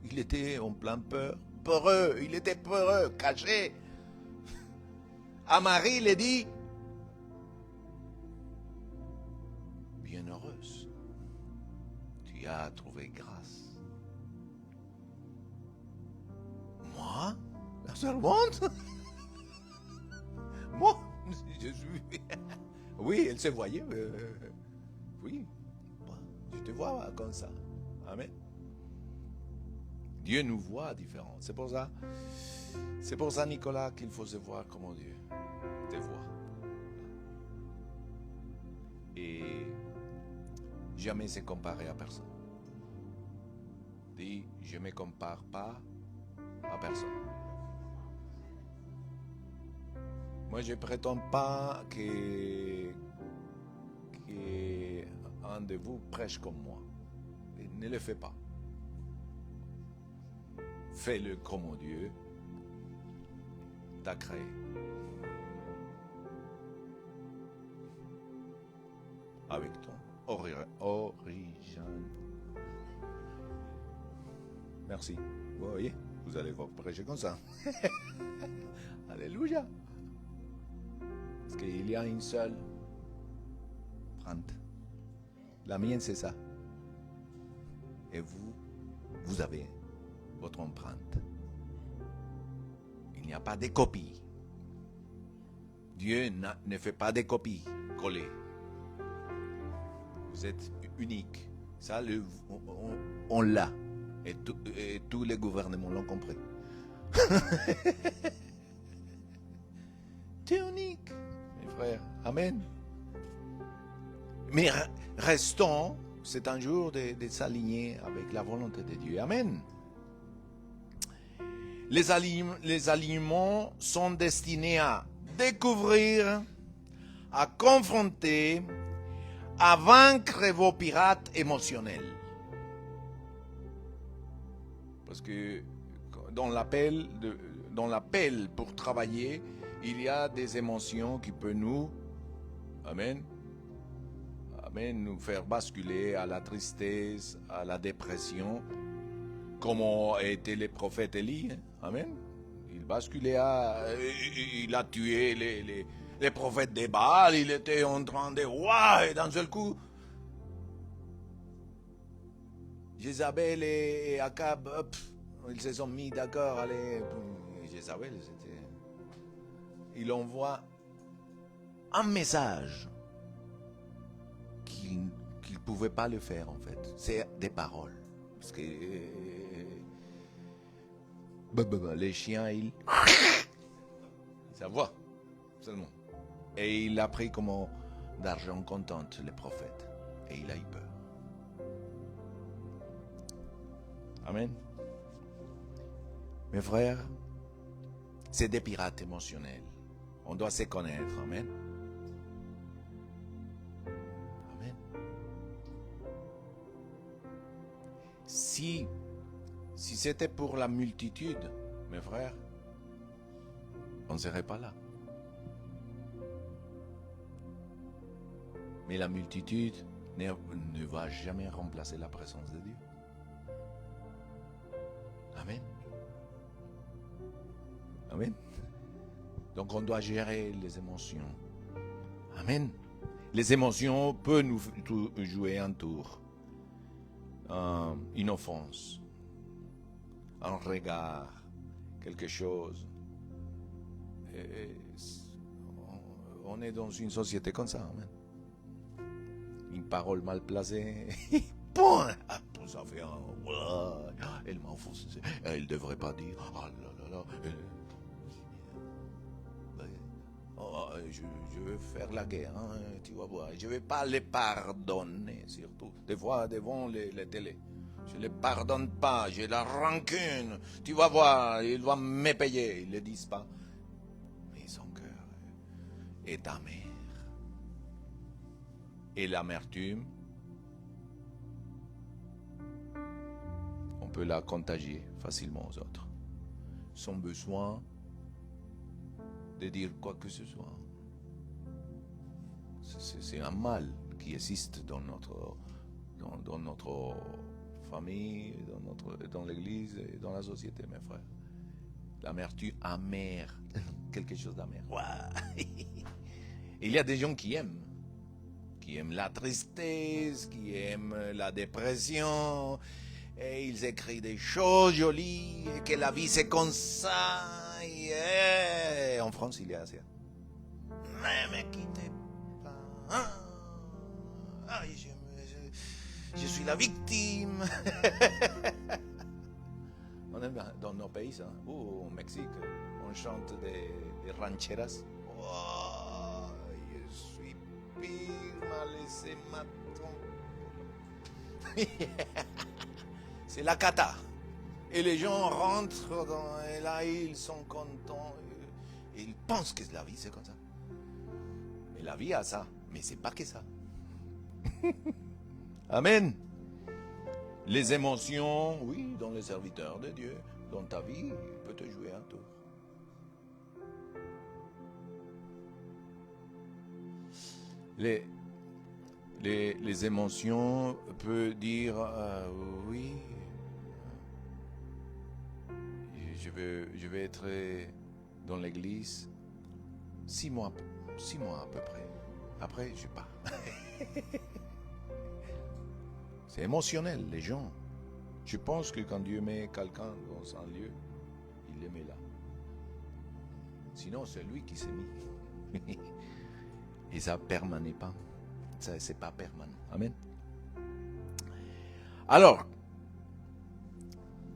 Il était en plein peur, peureux, il était peureux, caché. À Marie, il dit, bienheureuse, tu as trouvé grâce. Moi, la servante? Moi, je suis... Oui, elle se voyait. Oui, je te vois comme ça. Amen. Dieu nous voit différents. C'est pour ça, Nicolas, qu'il faut se voir comme Dieu te voit. et jamais se comparer à personne. Dis, je ne me compare pas à personne. Moi, je ne prétends pas que un de vous prêche comme moi. Et ne le fais pas. Fais-le comme Dieu t'a créé. Avec ton origine. Merci. Vous voyez, vous allez voir prêcher comme ça. Alléluia. Parce qu'il y a une seule empreinte. La mienne, c'est ça. Et vous avez votre empreinte. Il n'y a pas de copie. Dieu ne fait pas de copies collées. Vous êtes unique. Ça, on l'a. Et tous les gouvernements l'ont compris. Tu es unique, mes frères. Amen. Mais restons, c'est un jour de s'aligner avec la volonté de Dieu. Amen. Les alignements sont destinés à découvrir, à confronter, à vaincre vos pirates émotionnels. Parce que dans l'appel pour travailler, il y a des émotions qui peuvent nous, amen, nous faire basculer à la tristesse, à la dépression, comme ont été les prophètes Élie. Amen. Il basculait il a tué les prophètes des Baal, il était en train de et d'un seul coup, Jézabel et Akab, ils se sont mis d'accord. Allez, Jézabel, il envoie un message qu'il ne pouvait pas le faire en fait. C'est des paroles. Parce que les chiens, ça voit seulement. Et il a pris comme d'argent comptant les prophètes. Et il a eu peur. Amen. Mes frères, c'est des pirates émotionnels. On doit se connaître. Amen. Amen. Si c'était pour la multitude, mes frères, on ne serait pas là. Mais la multitude ne va jamais remplacer la présence de Dieu. Amen. Amen. Donc on doit gérer les émotions. Amen. Les émotions peuvent nous jouer un tour. Une offense. Un regard. Quelque chose. On est dans une société comme ça. Amen. Une parole mal placée. Ça fait elle m'a offensé. Elle ne devrait pas dire. Oh là là là. Je veux faire la guerre. Hein, tu vas voir. Je ne vais pas les pardonner, surtout. Des fois, devant les télés. Je ne les pardonne pas. J'ai la rancune. Tu vas voir. Il va me payer. Ils ne le disent pas. Mais son cœur est amer. Et l'amertume, on peut la contagier facilement aux autres, sans besoin de dire quoi que ce soit. C'est un mal qui existe dans notre famille, dans l'église et dans la société, mes frères. L'amertume amère, quelque chose d'amer. Il y a des gens qui aiment la tristesse, qui aiment la dépression, et ils écrivent des choses jolies, et que la vie c'est comme ça. Et en France, il y a ça. Ne me quittez pas. Je suis la victime. On aime dans nos pays, ça. Au Mexique, on chante des rancheras. Je suis pire malheureux. mais c'est maintenant. C'est la cata. Et les gens rentrent et là, ils sont contents. Et ils pensent que la vie, c'est comme ça. Mais la vie a ça. Mais c'est pas que ça. Amen. Les émotions, oui, dans les serviteurs de Dieu, dans ta vie, il peut te jouer un tour. Les émotions peuvent dire oui, je vais être dans l'église 6 mois à peu près. Après, je pars. C'est émotionnel, les gens. Je pense que quand Dieu met quelqu'un dans un lieu, il le met là. Sinon, c'est lui qui s'est mis. Et ça ne permanent pas. Ça, c'est pas permanent. Amen. Alors,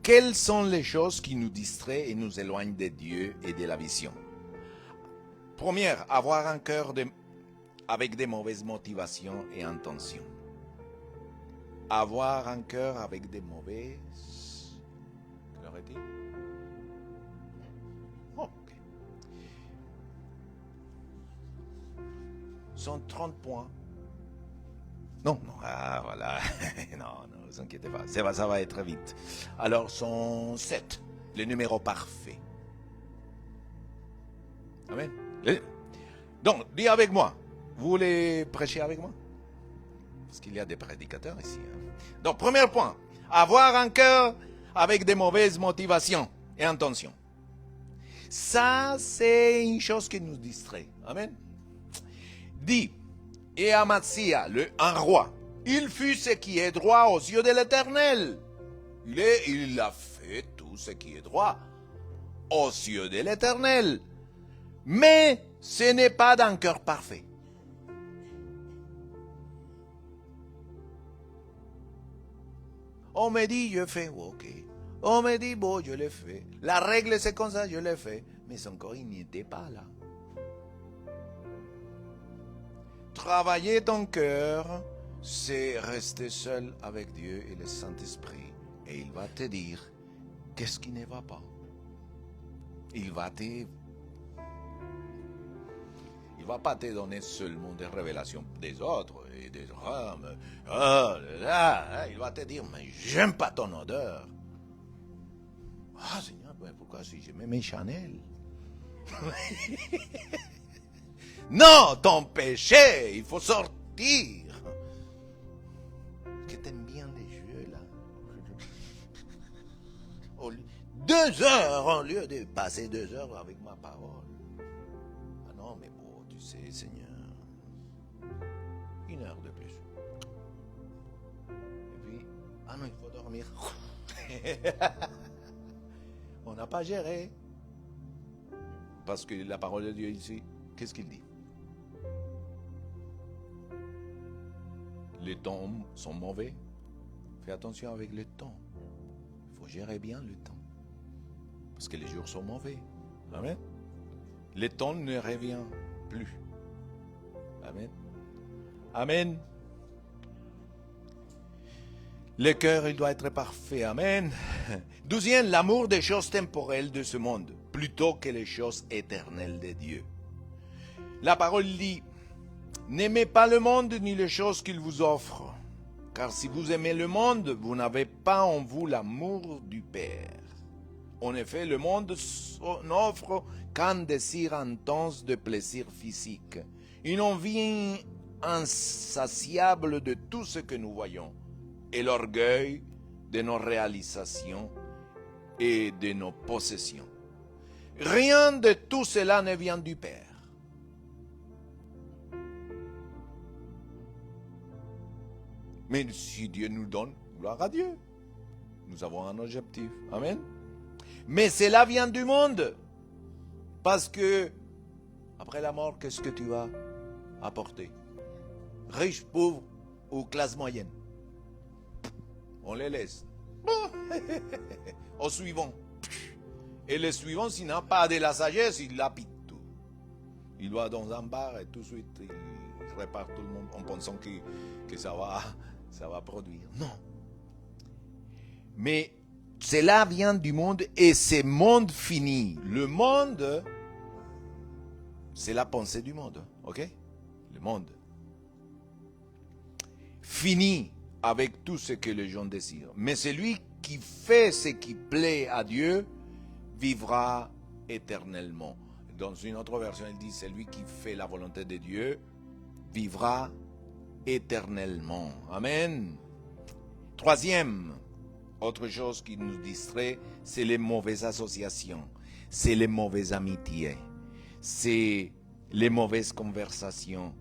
quelles sont les choses qui nous distraient et nous éloignent de Dieu et de la vision? Première, avoir un cœur avec des mauvaises motivations et intentions. Avoir un cœur avec des mauvaises... Quelle heure est-il? Ok. 130 points. Non, voilà. non, ne vous inquiétez pas. Ça va être vite. Alors, 107, le numéro parfait. Amen. Donc, dis avec moi. Vous voulez prêcher avec moi? Parce qu'il y a des prédicateurs ici. Donc, premier point. Avoir un cœur avec des mauvaises motivations et intentions. Ça, c'est une chose qui nous distrait. Amen. Dit, et Amatsia, un roi, il fut ce qui est droit aux yeux de l'Éternel. Il a fait tout ce qui est droit aux yeux de l'Éternel. Mais ce n'est pas d'un cœur parfait. On me dit, je fais, ok. On me dit, bon, je l'ai fait. La règle, c'est comme ça, je l'ai fait. Mais encore, il n'était pas là. Travailler ton cœur, c'est rester seul avec Dieu et le Saint-Esprit. Et il va te dire, qu'est-ce qui ne va pas? Il va pas te donner seulement des révélations des autres et des hommes. Il va te dire, mais j'aime pas ton odeur. Ah Seigneur, pourquoi si j'aimais mes Chanel? Non, ton péché, il faut sortir. Que t'aimes bien les jeux là. 2 heures au lieu de passer 2 heures avec ma parole. Ah non, mais bon, tu sais, Seigneur, 1 heure de plus. Et puis, ah non, il faut dormir. On n'a pas géré. Parce que la parole de Dieu ici, qu'est-ce qu'il dit? Les temps sont mauvais. Fais attention avec le temps. Il faut gérer bien le temps. Parce que les jours sont mauvais. Amen. Le temps ne revient plus. Amen. Amen. Le cœur, il doit être parfait. Amen. 12e, l'amour des choses temporelles de ce monde, plutôt que les choses éternelles de Dieu. La parole dit, n'aimez pas le monde ni les choses qu'il vous offre, car si vous aimez le monde, vous n'avez pas en vous l'amour du Père. En effet, le monde n'offre qu'un désir intense de plaisir physique, une envie insatiable de tout ce que nous voyons, et l'orgueil de nos réalisations et de nos possessions. Rien de tout cela ne vient du Père. Mais si Dieu nous donne, gloire à Dieu. Nous avons un objectif. Amen. Mais cela vient du monde. Parce que, après la mort, qu'est-ce que tu vas apporter? Riche, pauvre ou classe moyenne? On les laisse. Au suivant. Et le suivant, s'il n'a pas de la sagesse, il lapide tout. Il va dans un bar et tout de suite, répare tout le monde en pensant que ça va produire. Non. Mais cela vient du monde et ce monde fini. Le monde, c'est la pensée du monde. Ok? Le monde. Fini avec tout ce que les gens désirent. Mais celui qui fait ce qui plaît à Dieu vivra éternellement. Dans une autre version, il dit, celui qui fait la volonté de Dieu vivra éternellement. Amen. Troisième, autre chose qui nous distrait, c'est les mauvaises associations, c'est les mauvaises amitiés, c'est les mauvaises conversations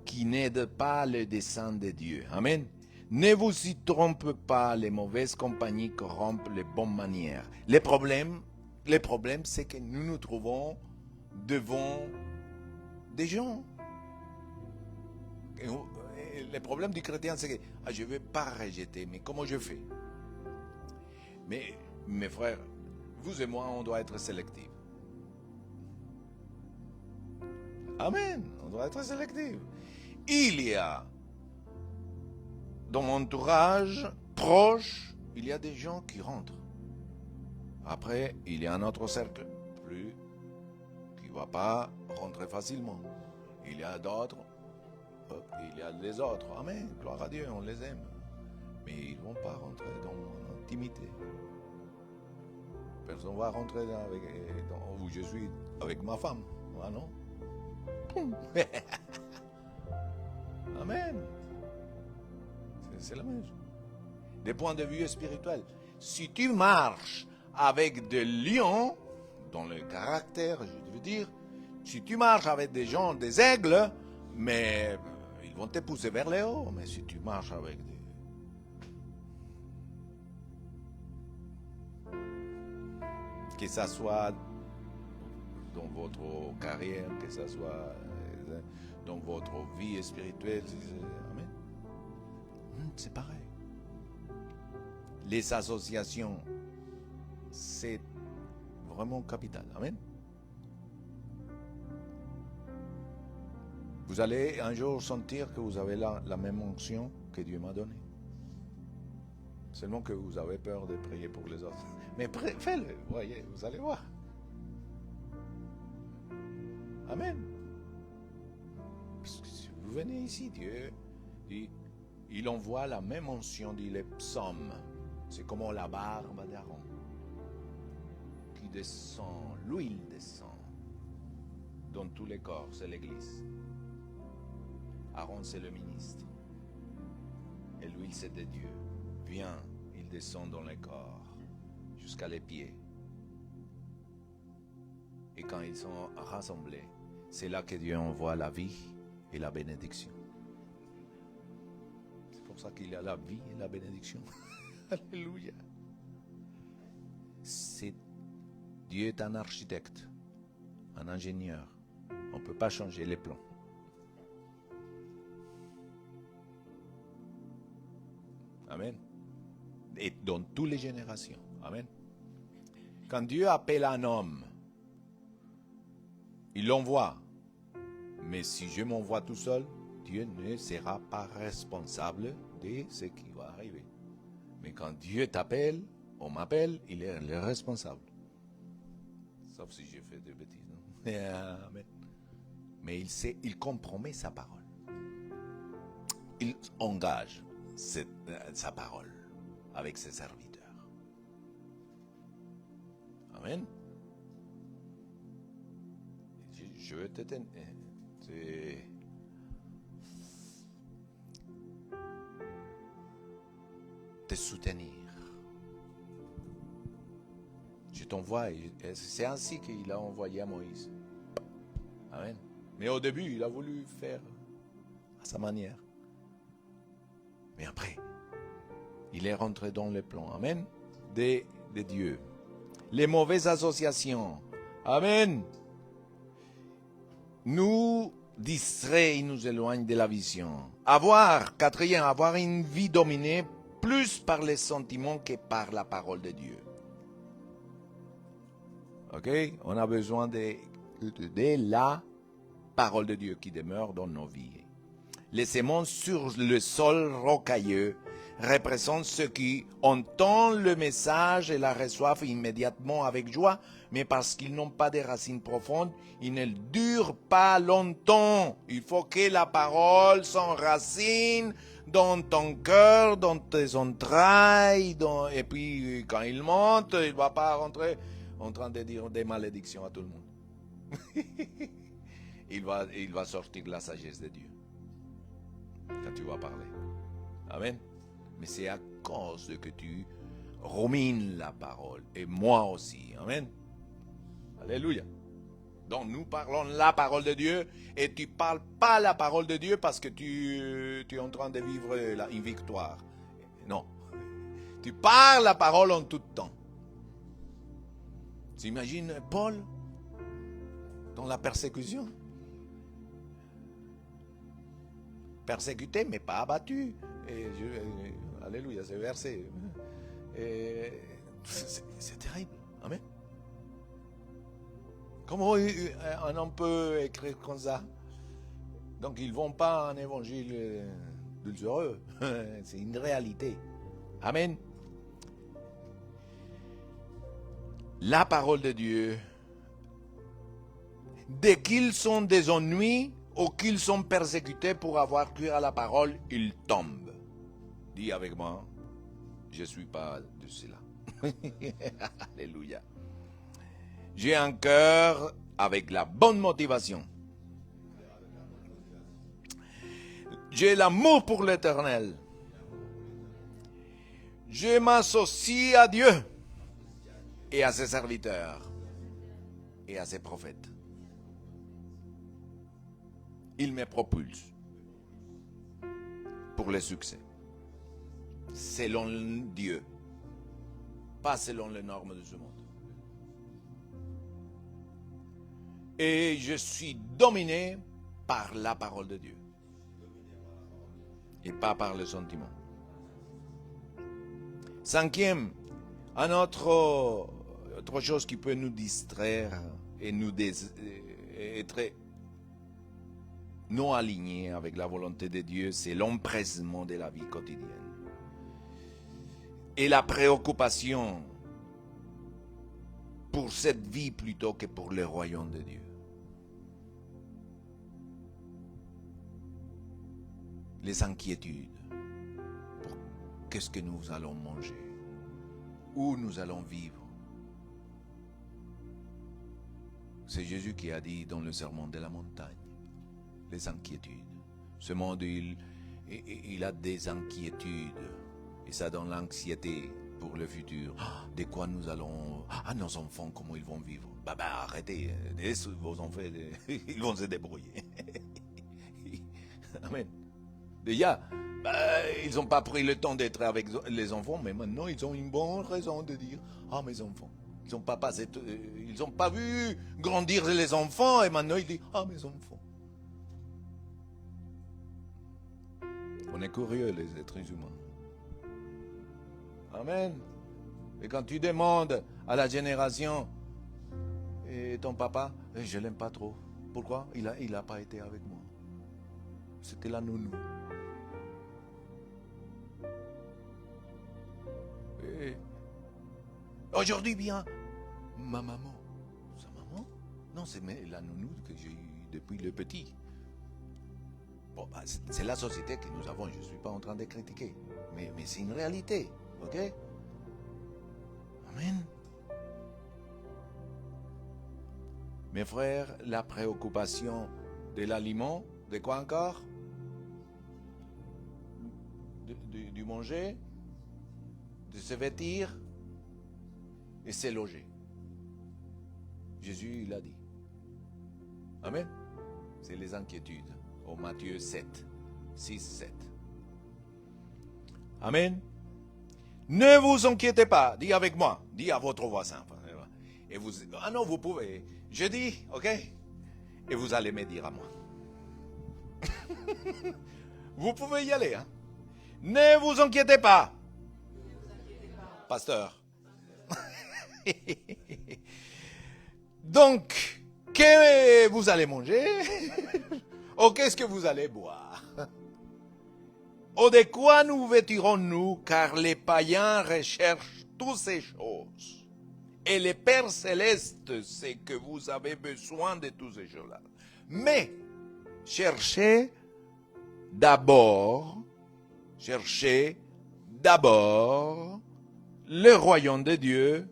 qui n'aident pas le dessein de Dieu. Amen. Ne vous y trompez pas, les mauvaises compagnies corrompent les bonnes manières. Le problème, c'est que nous nous trouvons devant des gens. Le problème du chrétien, c'est que je ne vais pas rejeter, mais comment je fais? Mais mes frères, vous et moi, on doit être sélectifs. Amen, on doit être sélectifs. Il y a dans mon entourage proche, il y a des gens qui rentrent. Après, il y a un autre cercle, plus qui ne va pas rentrer facilement. Il y a d'autres, il y a les autres. Amen, gloire à Dieu, on les aime. Mais ils ne vont pas rentrer dans mon intimité. Personne ne va rentrer où je suis avec ma femme. Ah non? Amen. C'est la même chose. Des points de vue spirituels. Si tu marches avec des lions, dans le caractère, je veux dire, si tu marches avec des gens, des aigles, mais ils vont te pousser vers le haut. Mais si tu marches avec des... Que ça soit dans votre carrière, que ça soit dans votre vie spirituelle, amen. C'est pareil. Les associations, c'est vraiment capital. Amen. Vous allez un jour sentir que vous avez la même onction que Dieu m'a donnée. Seulement que vous avez peur de prier pour les autres. Mais faites-le, voyez, vous allez voir. Amen. Parce que si vous venez ici, Dieu dit, il envoie la même onction, dit les psaumes. C'est comme la barbe d'Aaron qui descend, l'huile descend dans tous les corps, c'est l'Église. Aaron, c'est le ministre. Et l'huile, c'est de Dieu. Vient, il descend dans les corps, jusqu'à les pieds. Et quand ils sont rassemblés, c'est là que Dieu envoie la vie et la bénédiction. C'est pour ça qu'il y a la vie et la bénédiction. Alléluia. Dieu est un architecte, un ingénieur. On ne peut pas changer les plans. Amen. Et dans toutes les générations. Amen. Quand Dieu appelle un homme, il l'envoie. Mais si je m'envoie tout seul, Dieu ne sera pas responsable de ce qui va arriver. Mais quand Dieu t'appelle, on m'appelle, il est le responsable. Sauf si j'ai fait des bêtises. Non? Amen. Mais il compromet sa parole. Il engage sa parole avec ses serviteurs. Amen. Je veux te soutenir. Je t'envoie. C'est ainsi qu'il a envoyé à Moïse. Amen. Mais au début, il a voulu faire à sa manière. Mais après, il est rentré dans le plan. Amen. De Dieu. Les mauvaises associations. Amen. Nous distraient, ils nous éloignent de la vision. Quatrième, avoir une vie dominée plus par les sentiments que par la parole de Dieu. Ok? On a besoin de la parole de Dieu qui demeure dans nos vies. Les semences sur le sol rocailleux représentent ceux qui entendent le message et la reçoivent immédiatement avec joie, mais parce qu'ils n'ont pas de racines profondes, ils ne durent pas longtemps. Il faut que la parole s'enracine dans ton cœur, dans tes entrailles, et puis quand il monte, il ne va pas rentrer en train de dire des malédictions à tout le monde. il va sortir la sagesse de Dieu quand tu vas parler. Amen. Mais c'est à cause de que tu rumines la parole. Et moi aussi. Amen. Alléluia. Donc nous parlons la parole de Dieu et tu ne parles pas la parole de Dieu parce que tu es en train de vivre une victoire. Non. Tu parles la parole en tout temps. Tu imagines Paul dans la persécution? Persécuté mais pas abattu. Alléluia, c'est verset. C'est terrible. Amen. Comment un homme peut écrire comme ça? Donc ils ne vont pas un évangile dulceureux. C'est une réalité. Amen. La parole de Dieu, dès qu'ils sont des ennuis ou qu'ils sont persécutés pour avoir cru à la parole, ils tombent. Dis avec moi, je ne suis pas de cela. Alléluia. J'ai un cœur avec la bonne motivation. J'ai l'amour pour l'Éternel. Je m'associe à Dieu et à ses serviteurs et à ses prophètes. Il me propulse pour le succès. Selon Dieu, pas selon les normes de ce monde. Et je suis dominé par la parole de Dieu et pas par le sentiment. Cinquième, autre chose qui peut nous distraire et nous être non alignés avec la volonté de Dieu, c'est l'empressement de la vie quotidienne et la préoccupation pour cette vie plutôt que pour le royaume de Dieu. Les inquiétudes pour qu'est-ce que nous allons manger, où nous allons vivre. C'est Jésus qui a dit dans le sermon de la montagne, les inquiétudes. Ce monde, il a des inquiétudes et ça donne l'anxiété pour le futur. De quoi nous allons... nos enfants, comment ils vont vivre? Arrêtez, vos enfants, ils vont se débrouiller. Amen. Déjà, ils n'ont pas pris le temps d'être avec les enfants, mais maintenant ils ont une bonne raison de dire, mes enfants. Ils n'ont pas vu grandir les enfants et maintenant ils disent, mes enfants. On est curieux les êtres humains. Amen. Et quand tu demandes à la génération, et ton papa, je l'aime pas trop. Pourquoi? Il a pas été avec moi. C'était la nounou. Et aujourd'hui, bien, ma maman. Sa maman? Non, c'est la nounou que j'ai eue depuis le petit. Bon, c'est la société que nous avons. Je ne suis pas en train de critiquer. Mais c'est une réalité. Ok? Amen. Mes frères, la préoccupation de l'aliment, de quoi encore? Du manger, de se vêtir et se loger. Jésus, il a dit. Amen. C'est les inquiétudes. Au Matthieu 7, 6, 7. Amen. Ne vous inquiétez pas. Dis avec moi. Dis à votre voisin. Et vous, non, vous pouvez. Je dis, ok? Et vous allez me dire à moi. Vous pouvez y aller, hein? Ne vous inquiétez pas. Pasteur. Donc, que vous allez manger? Ou qu'est-ce que vous allez boire? Oh, de quoi nous vêtirons-nous, car les païens recherchent toutes ces choses. Et le Père Céleste sait que vous avez besoin de toutes ces choses-là. Mais, cherchez d'abord le royaume de Dieu.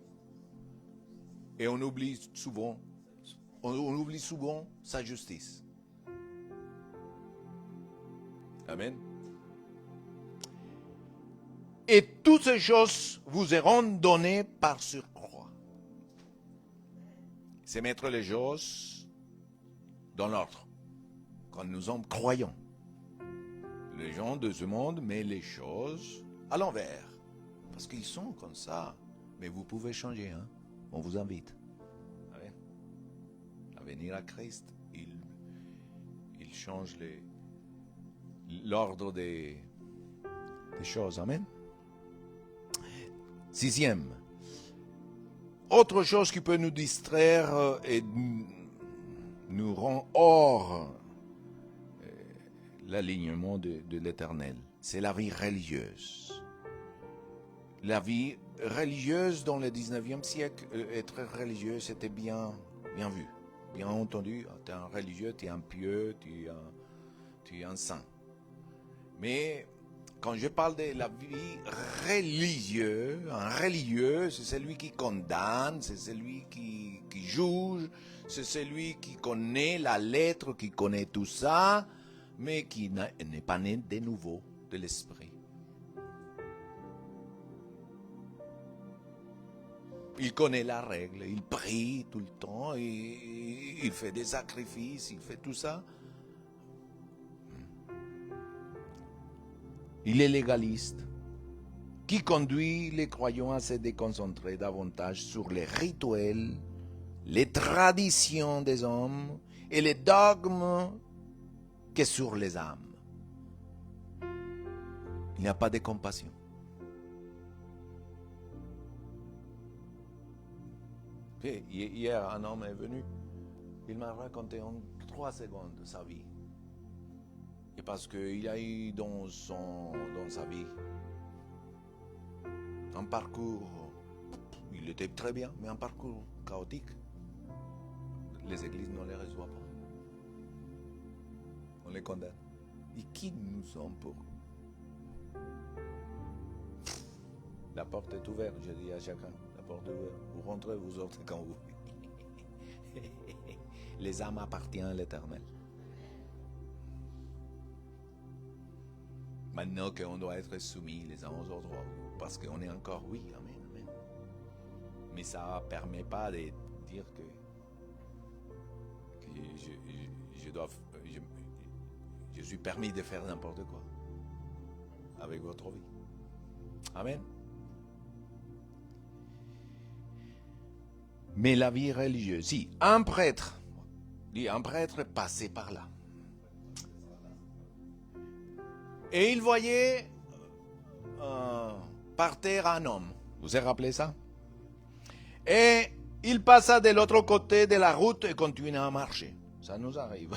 Et on oublie souvent sa justice. Amen. Et toutes ces choses vous seront données par surcroît. C'est mettre les choses dans l'ordre. Quand nous sommes croyants. Les gens de ce monde mettent les choses à l'envers. Parce qu'ils sont comme ça. Mais vous pouvez changer, hein. On vous invite. Amen. À venir à Christ. Il change l'ordre des choses. Amen. Sixième. Autre chose qui peut nous distraire et nous rend hors l'alignement de l'Éternel. C'est la vie religieuse. La vie religieuse dans le 19e siècle, être religieux, c'était bien vu, bien entendu. Tu es un religieux, tu es un pieux, tu es un saint. Mais quand je parle de la vie religieuse, un religieux, c'est celui qui condamne, c'est celui qui juge, c'est celui qui connaît la lettre, qui connaît tout ça, mais qui n'est pas né de nouveau de l'esprit. Il connaît la règle, il prie tout le temps, il fait des sacrifices, il fait tout ça. Il est légaliste, qui conduit les croyants à se déconcentrer davantage sur les rituels, les traditions des hommes et les dogmes que sur les âmes. Il n'y a pas de compassion. Hier, un homme est venu, il m'a raconté en 3 secondes sa vie. Et parce qu'il a eu dans sa vie un parcours, il était très bien, mais un parcours chaotique. Les églises ne les reçoivent pas. On les condamne. Et qui nous sommes pour? La porte est ouverte, je dis à chacun. La porte est ouverte. Vous rentrez, vous sortez quand vous voulez. Les âmes appartiennent à l'Éternel. Maintenant qu'on doit être soumis les uns aux autres, parce qu'on est encore, oui, amen, amen. Mais ça ne permet pas de dire que je suis permis de faire n'importe quoi avec votre vie. Amen. Mais la vie religieuse, si un prêtre passait par là, et il voyait par terre un homme, vous vous rappelez ça? Et il passa de l'autre côté de la route et continua à marcher. Ça nous arrive.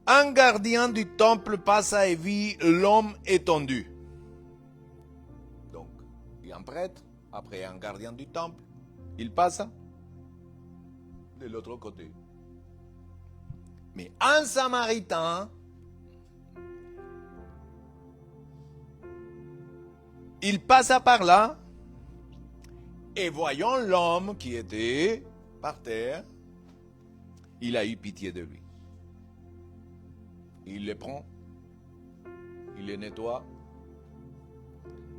Un gardien du temple passa et vit l'homme étendu. Donc, il y a un prêtre, après un gardien du temple, il passa de l'autre côté. Mais un Samaritain, il passa par là, et voyant l'homme qui était par terre, il a eu pitié de lui. Il le prend, il le nettoie,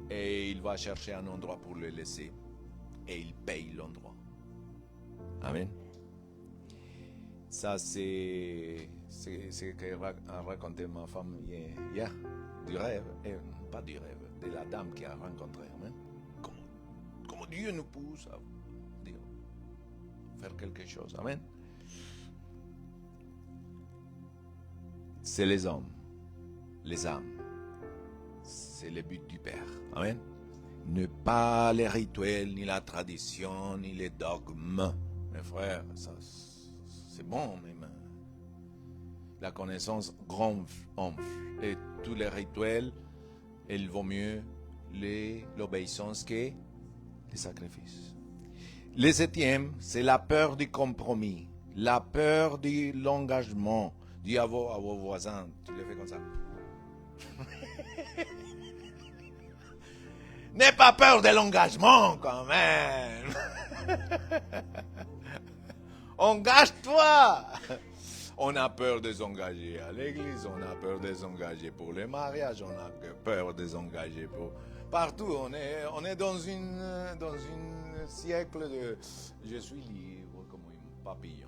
et il va chercher un endroit pour le laisser, et il paye l'endroit. Amen. Ça, c'est ce qu'a raconté ma femme hier, du rêve, pas du rêve, de la dame qui a rencontré. Amen. Comment Dieu nous pousse à faire quelque chose. Amen. C'est les hommes, les âmes. C'est le but du Père. Amen. Ne pas les rituels, ni la tradition, ni les dogmes. Mes frères, ça, c'est bon, la connaissance gonfle. Et tous les rituels, il vaut mieux l'obéissance que les sacrifices. Le septième, c'est la peur du compromis, la peur de l'engagement. Dis à vos voisins, tu le fais comme ça. N'aie pas peur de l'engagement quand même. Engage-toi. On a peur de s'engager à l'église, on a peur de s'engager pour le mariage, on a peur de s'engager pour... Partout, on est dans une siècle de... Je suis libre comme un papillon.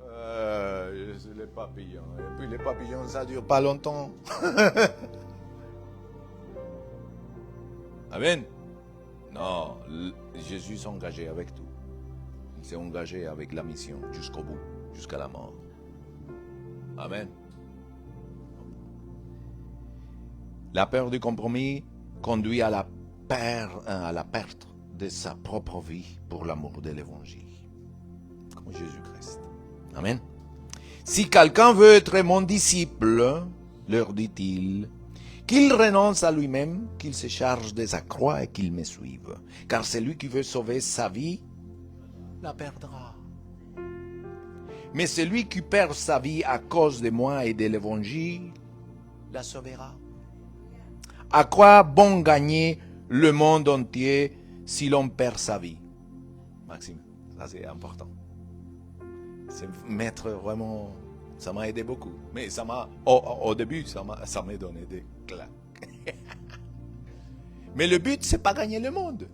Je suis le papillon. Et puis les papillons, ça dure pas longtemps. Amen. Non, Jésus s'est engagé avec tout. Il s'est engagé avec la mission jusqu'au bout, jusqu'à la mort. Amen. La peur du compromis conduit à la perte de sa propre vie pour l'amour de l'évangile. Comme Jésus-Christ. Amen. Si quelqu'un veut être mon disciple, leur dit-il, qu'il renonce à lui-même, qu'il se charge de sa croix et qu'il me suive. Car celui qui veut sauver sa vie, la perdra. Mais celui qui perd sa vie à cause de moi et de l'évangile, la sauvera. À quoi bon gagner le monde entier si l'on perd sa vie? Maxime, ça c'est important. C'est mettre vraiment... Ça m'a aidé beaucoup. Mais ça m'a... Au début, ça m'a donné des claques. Mais le but, c'est pas gagner le monde.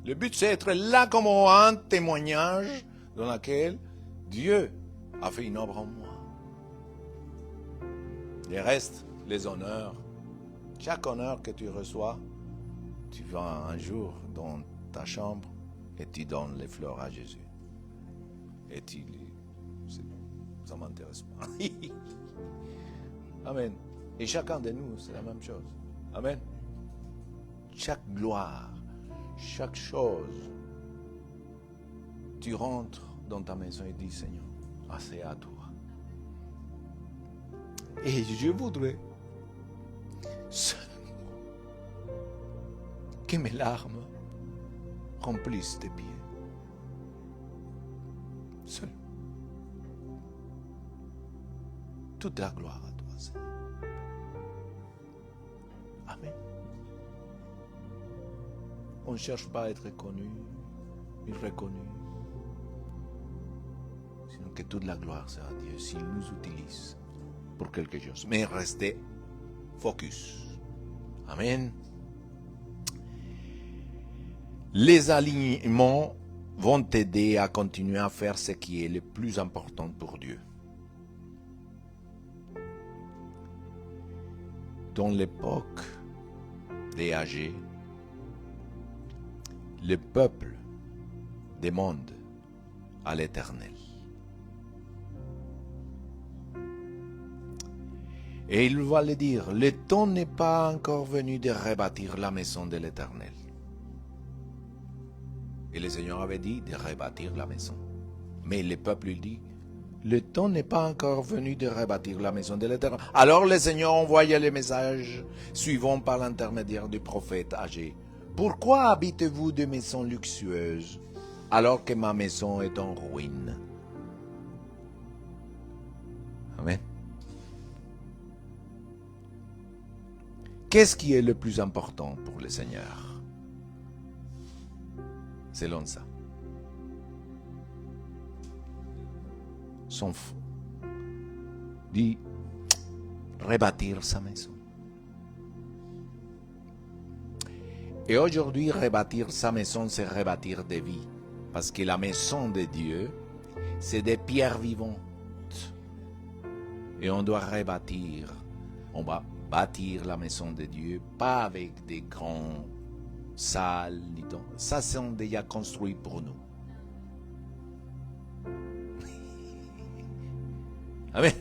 Le but, c'est être là comme un témoignage dans lequel Dieu a fait une œuvre en moi. Le reste, les honneurs, chaque honneur que tu reçois, tu vas un jour dans ta chambre et tu donnes les fleurs à Jésus. Et ça ne m'intéresse pas. Amen. Et chacun de nous, c'est la même chose. Amen. Chaque gloire, chaque chose, tu rentres dans ta maison et dis, Seigneur, c'est à toi. Et je voudrais seulement que mes larmes remplissent tes pieds. Seul. Toute la gloire à toi, Seigneur. Amen. On ne cherche pas à être connu, ni reconnu. Sinon que toute la gloire soit à Dieu s'il nous utilise pour quelque chose. Mais restez focus. Amen. Les alignements vont t'aider à continuer à faire ce qui est le plus important pour Dieu. Dans l'époque des âgés, le peuple demande à l'Éternel. Et il va le dire, le temps n'est pas encore venu de rebâtir la maison de l'Éternel. Et le Seigneur avait dit de rebâtir la maison. Mais le peuple lui dit, le temps n'est pas encore venu de rebâtir la maison de l'Éternel. Alors le Seigneur envoya le message suivant par l'intermédiaire du prophète âgé. Pourquoi habitez-vous de maisons luxueuses alors que ma maison est en ruine? Amen. Qu'est-ce qui est le plus important pour le Seigneur? Selon ça. Son fou dit rebâtir sa maison. Et aujourd'hui, rebâtir sa maison, c'est rebâtir des vies. Parce que la maison de Dieu, c'est des pierres vivantes. Et on doit rebâtir. On va bâtir la maison de Dieu, pas avec des grands salles, ni tant. Ça, c'est déjà construit pour nous. Amen.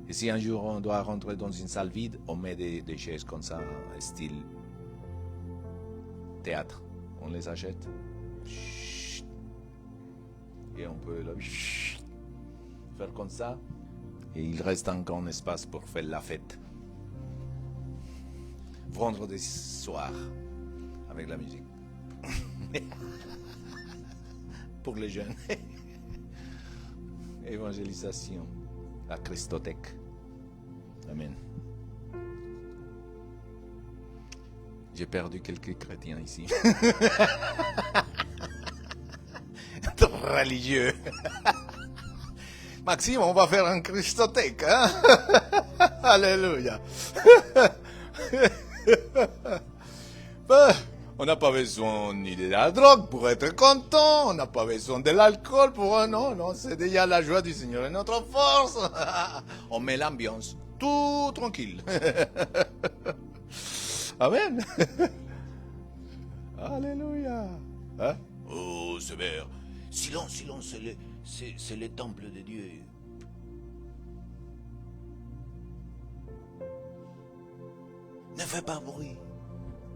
Et si un jour on doit rentrer dans une salle vide, on met des chaises comme ça, style théâtre. On les achète. Et on peut là, faire comme ça. Et il reste encore un espace pour faire la fête. Vendredi soir, avec la musique. Pour les jeunes. Évangélisation, la Christothèque. Amen. J'ai perdu quelques chrétiens ici. Trop religieux. Maxime, on va faire un Christothèque, hein? Alléluia. On n'a pas besoin ni de la drogue pour être content, on n'a pas besoin de l'alcool pour... Non, c'est déjà la joie du Seigneur et notre force. On met l'ambiance, tout tranquille. Amen. Alléluia. Hein? Oh, sévère. Silence, c'est le temple de Dieu. Ne fais pas bruit.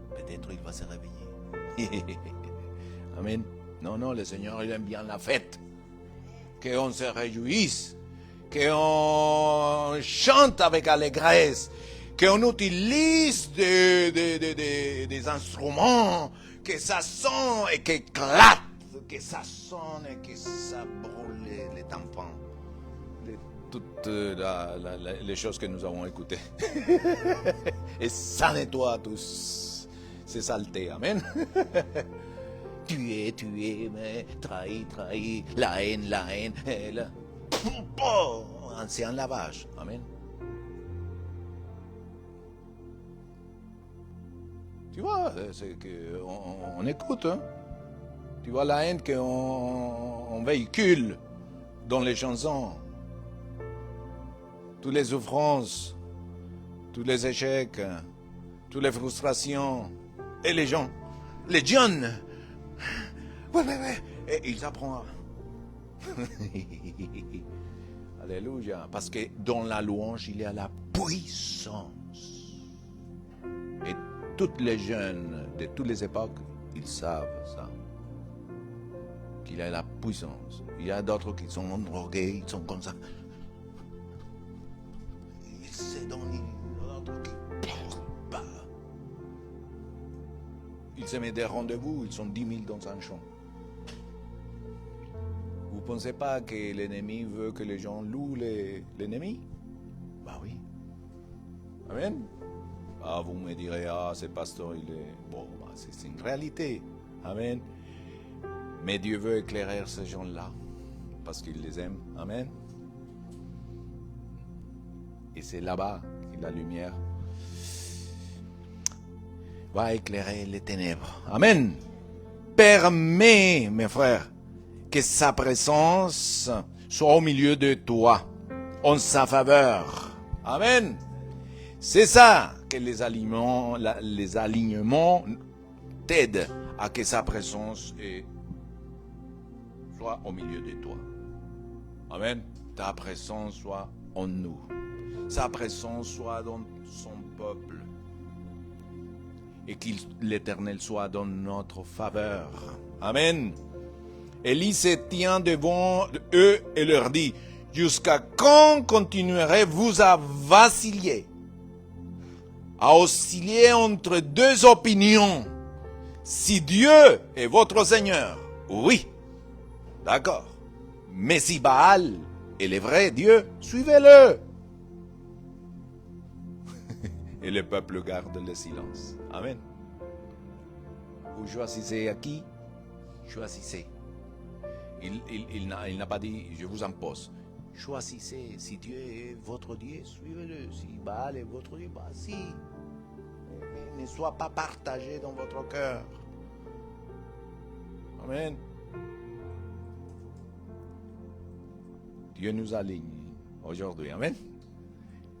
Peut-être il va se réveiller. Amen. Non, le Seigneur, il aime bien la fête. Qu'on se réjouisse. Qu'on chante avec allégresse. Qu'on utilise des instruments. Que ça sonne et qu'éclate. Que ça sonne et que ça brûle les tympans. Toutes les choses que nous avons écoutées. Et ça nettoie tous ces saletés. Amen. Tuer, mais trahi, la haine. Ancien lavage. Amen. Tu vois, c'est qu'on écoute. Hein? Tu vois la haine qu'on véhicule dans les chansons. Toutes les souffrances, tous les échecs, toutes les frustrations. Et les gens, les jeunes, ouais, et ils apprennent. Alléluia. Parce que dans la louange, il y a la puissance. Et tous les jeunes de toutes les époques, ils savent ça. Qu'il y a la puissance. Il y a d'autres qui sont drogués, ils sont comme ça. C'est dans d'autres qui ne parlent pas. Ils se mettent des rendez-vous, ils sont 10 000 dans un champ. Vous ne pensez pas que l'ennemi veut que les gens louent l'ennemi? Bah oui. Amen. Ah, vous me direz, ce pasteur, il est... Bon, bah, c'est une réalité. Amen. Mais Dieu veut éclairer ces gens-là, parce qu'il les aime. Amen. Et c'est là-bas que la lumière va éclairer les ténèbres. Amen. Permets, mes frères, que sa présence soit au milieu de toi, en sa faveur. Amen. C'est ça que les alignements t'aident à que sa présence soit au milieu de toi. Amen. Ta présence soit en nous. Sa présence soit dans son peuple. Et que l'Éternel soit dans notre faveur. Amen. Élie se tient devant eux et leur dit, jusqu'à quand continuerez-vous à vaciller, à osciller entre deux opinions? Si Dieu est votre Seigneur, oui, d'accord. Mais si Baal est le vrai Dieu, suivez-le. Et le peuple garde le silence. Amen. Vous choisissez à qui? Choisissez. Il n'a pas dit, je vous impose. Choisissez. Si Dieu est votre Dieu, suivez-le. Si Baal est votre Dieu, bah si. Mais ne soit pas partagé dans votre cœur. Amen. Dieu nous aligne aujourd'hui. Amen.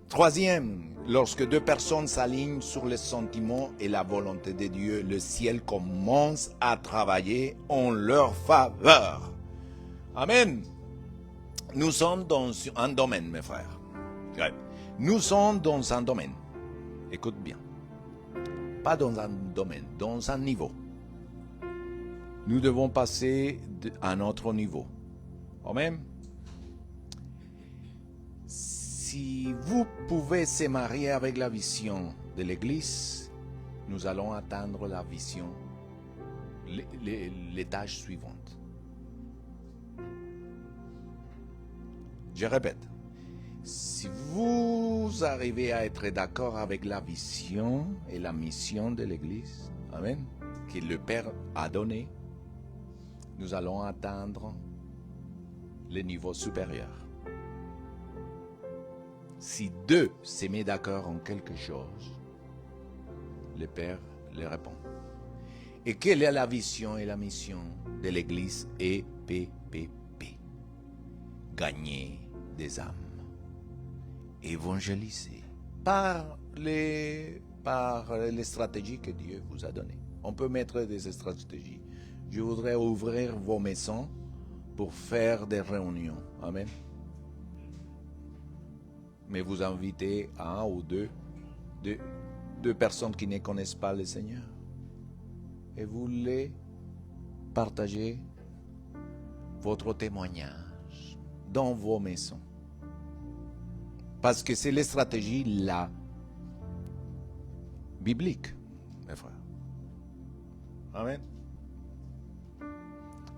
Troisième, lorsque deux personnes s'alignent sur les sentiments et la volonté de Dieu, le ciel commence à travailler en leur faveur. Amen. Nous sommes dans un domaine, mes frères. Nous sommes dans un domaine. Écoute bien. Pas dans un domaine, dans un niveau. Nous devons passer à un autre niveau. Amen. si vous pouvez se marier avec la vision de l'Église, nous allons atteindre la vision, l'étage suivant. Je répète, si vous arrivez à être d'accord avec la vision et la mission de l'Église, amen, que le Père a donné, nous allons atteindre le niveau supérieur. Si deux se mettent d'accord en quelque chose, le Père les répond. Et quelle est la vision et la mission de l'Église EPPP? Gagner des âmes, évangéliser par les stratégies que Dieu vous a données. On peut mettre des stratégies. Je voudrais ouvrir vos maisons pour faire des réunions. Amen. Mais vous invitez un ou deux personnes qui ne connaissent pas le Seigneur. Et vous les partagez votre témoignage dans vos maisons. Parce que c'est les stratégies là, bibliques, mes frères. Amen.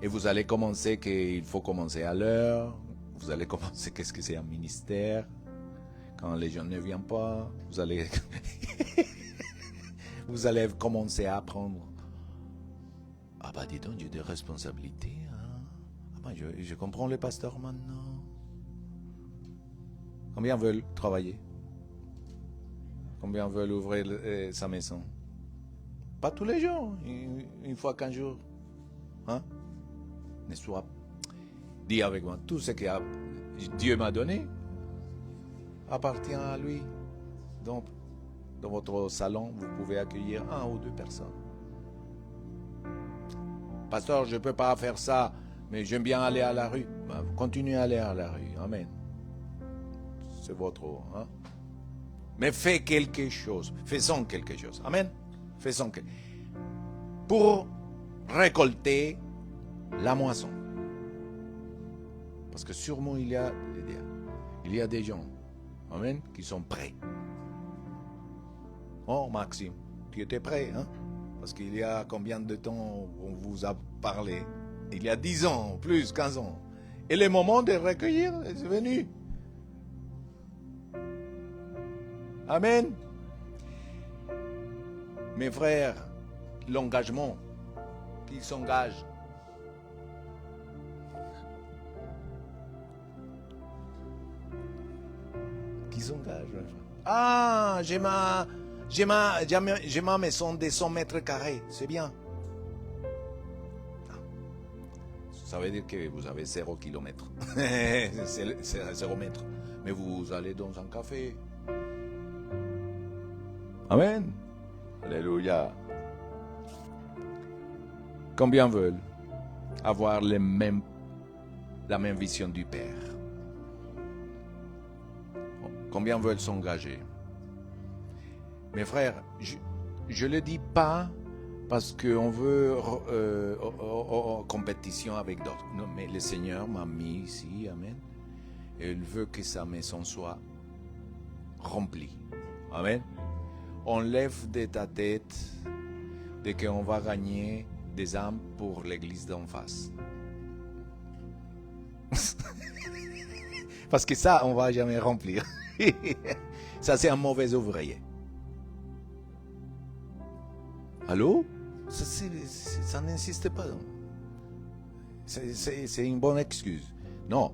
Et vous allez commencer qu'il faut commencer à l'heure. Vous allez commencer qu'est-ce que c'est un ministère. Quand les gens ne viennent pas, vous allez commencer à apprendre. Ah bah dis donc, j'ai des responsabilités. Hein? Ah bah, je comprends les pasteurs maintenant. Combien veulent travailler? Combien veulent ouvrir sa maison? Pas tous les jours, une fois 15 jours. Hein? Ne sois, dis avec moi, tout ce que Dieu m'a donné appartient à lui. Donc, dans votre salon, vous pouvez accueillir un ou deux personnes. Pasteur, je ne peux pas faire ça, mais j'aime bien aller à la rue. Ben, continuez à aller à la rue. Amen. C'est votre... Hein? Mais fais quelque chose. Faisons quelque chose. Amen. Faisons quelque chose. Pour récolter la moisson. Parce que sûrement il y a des gens, amen, qui sont prêts. Oh Maxime, tu étais prêt, hein? Parce qu'il y a combien de temps on vous a parlé? Il y a 10 ans, plus 15 ans. Et le moment de recueillir est venu. Amen. Mes frères, l'engagement qui s'engage. Qui s'engage. Ah, j'ai ma maison de 100 mètres carrés. C'est bien. Ça veut dire que vous avez 0 kilomètre. C'est 0 mètre. Mais vous allez dans un café. Amen. Alléluia. Combien veulent avoir la même vision du Père? Combien veulent s'engager? Mes frères, je ne le dis pas parce qu'on veut en compétition avec d'autres. Non, mais le Seigneur m'a mis ici, amen. Et il veut que sa maison soit remplie. Amen. On lève de ta tête de qu'on va gagner des âmes pour l'église d'en face. Parce que ça, on ne va jamais remplir. Ça, c'est un mauvais ouvrier. Allô? Ça n'insiste pas. C'est une bonne excuse. Non.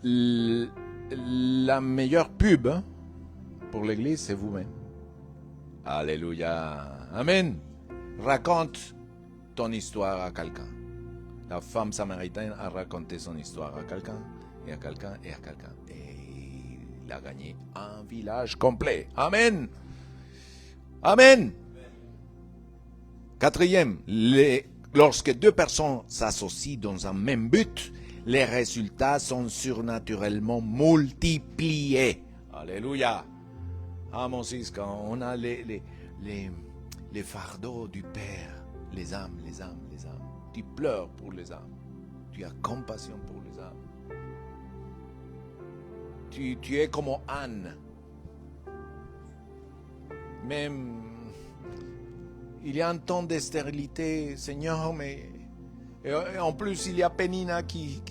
La meilleure pub pour l'église, c'est vous-même. Alléluia. Amen. Raconte ton histoire à quelqu'un. La femme samaritaine a raconté son histoire à quelqu'un, et à quelqu'un, et à quelqu'un. Et il a gagné un village complet. Amen. Amen. Quatrième, lorsque deux personnes s'associent dans un même but, les résultats sont surnaturellement multipliés. Alléluia. Ah mon fils, quand on a les fardeaux du Père, les âmes, tu pleures pour les âmes, tu as compassion pour les âmes. tu es comme Anne. Même, il y a un temps de stérilité, Seigneur, mais et en plus, il y a Pénina qui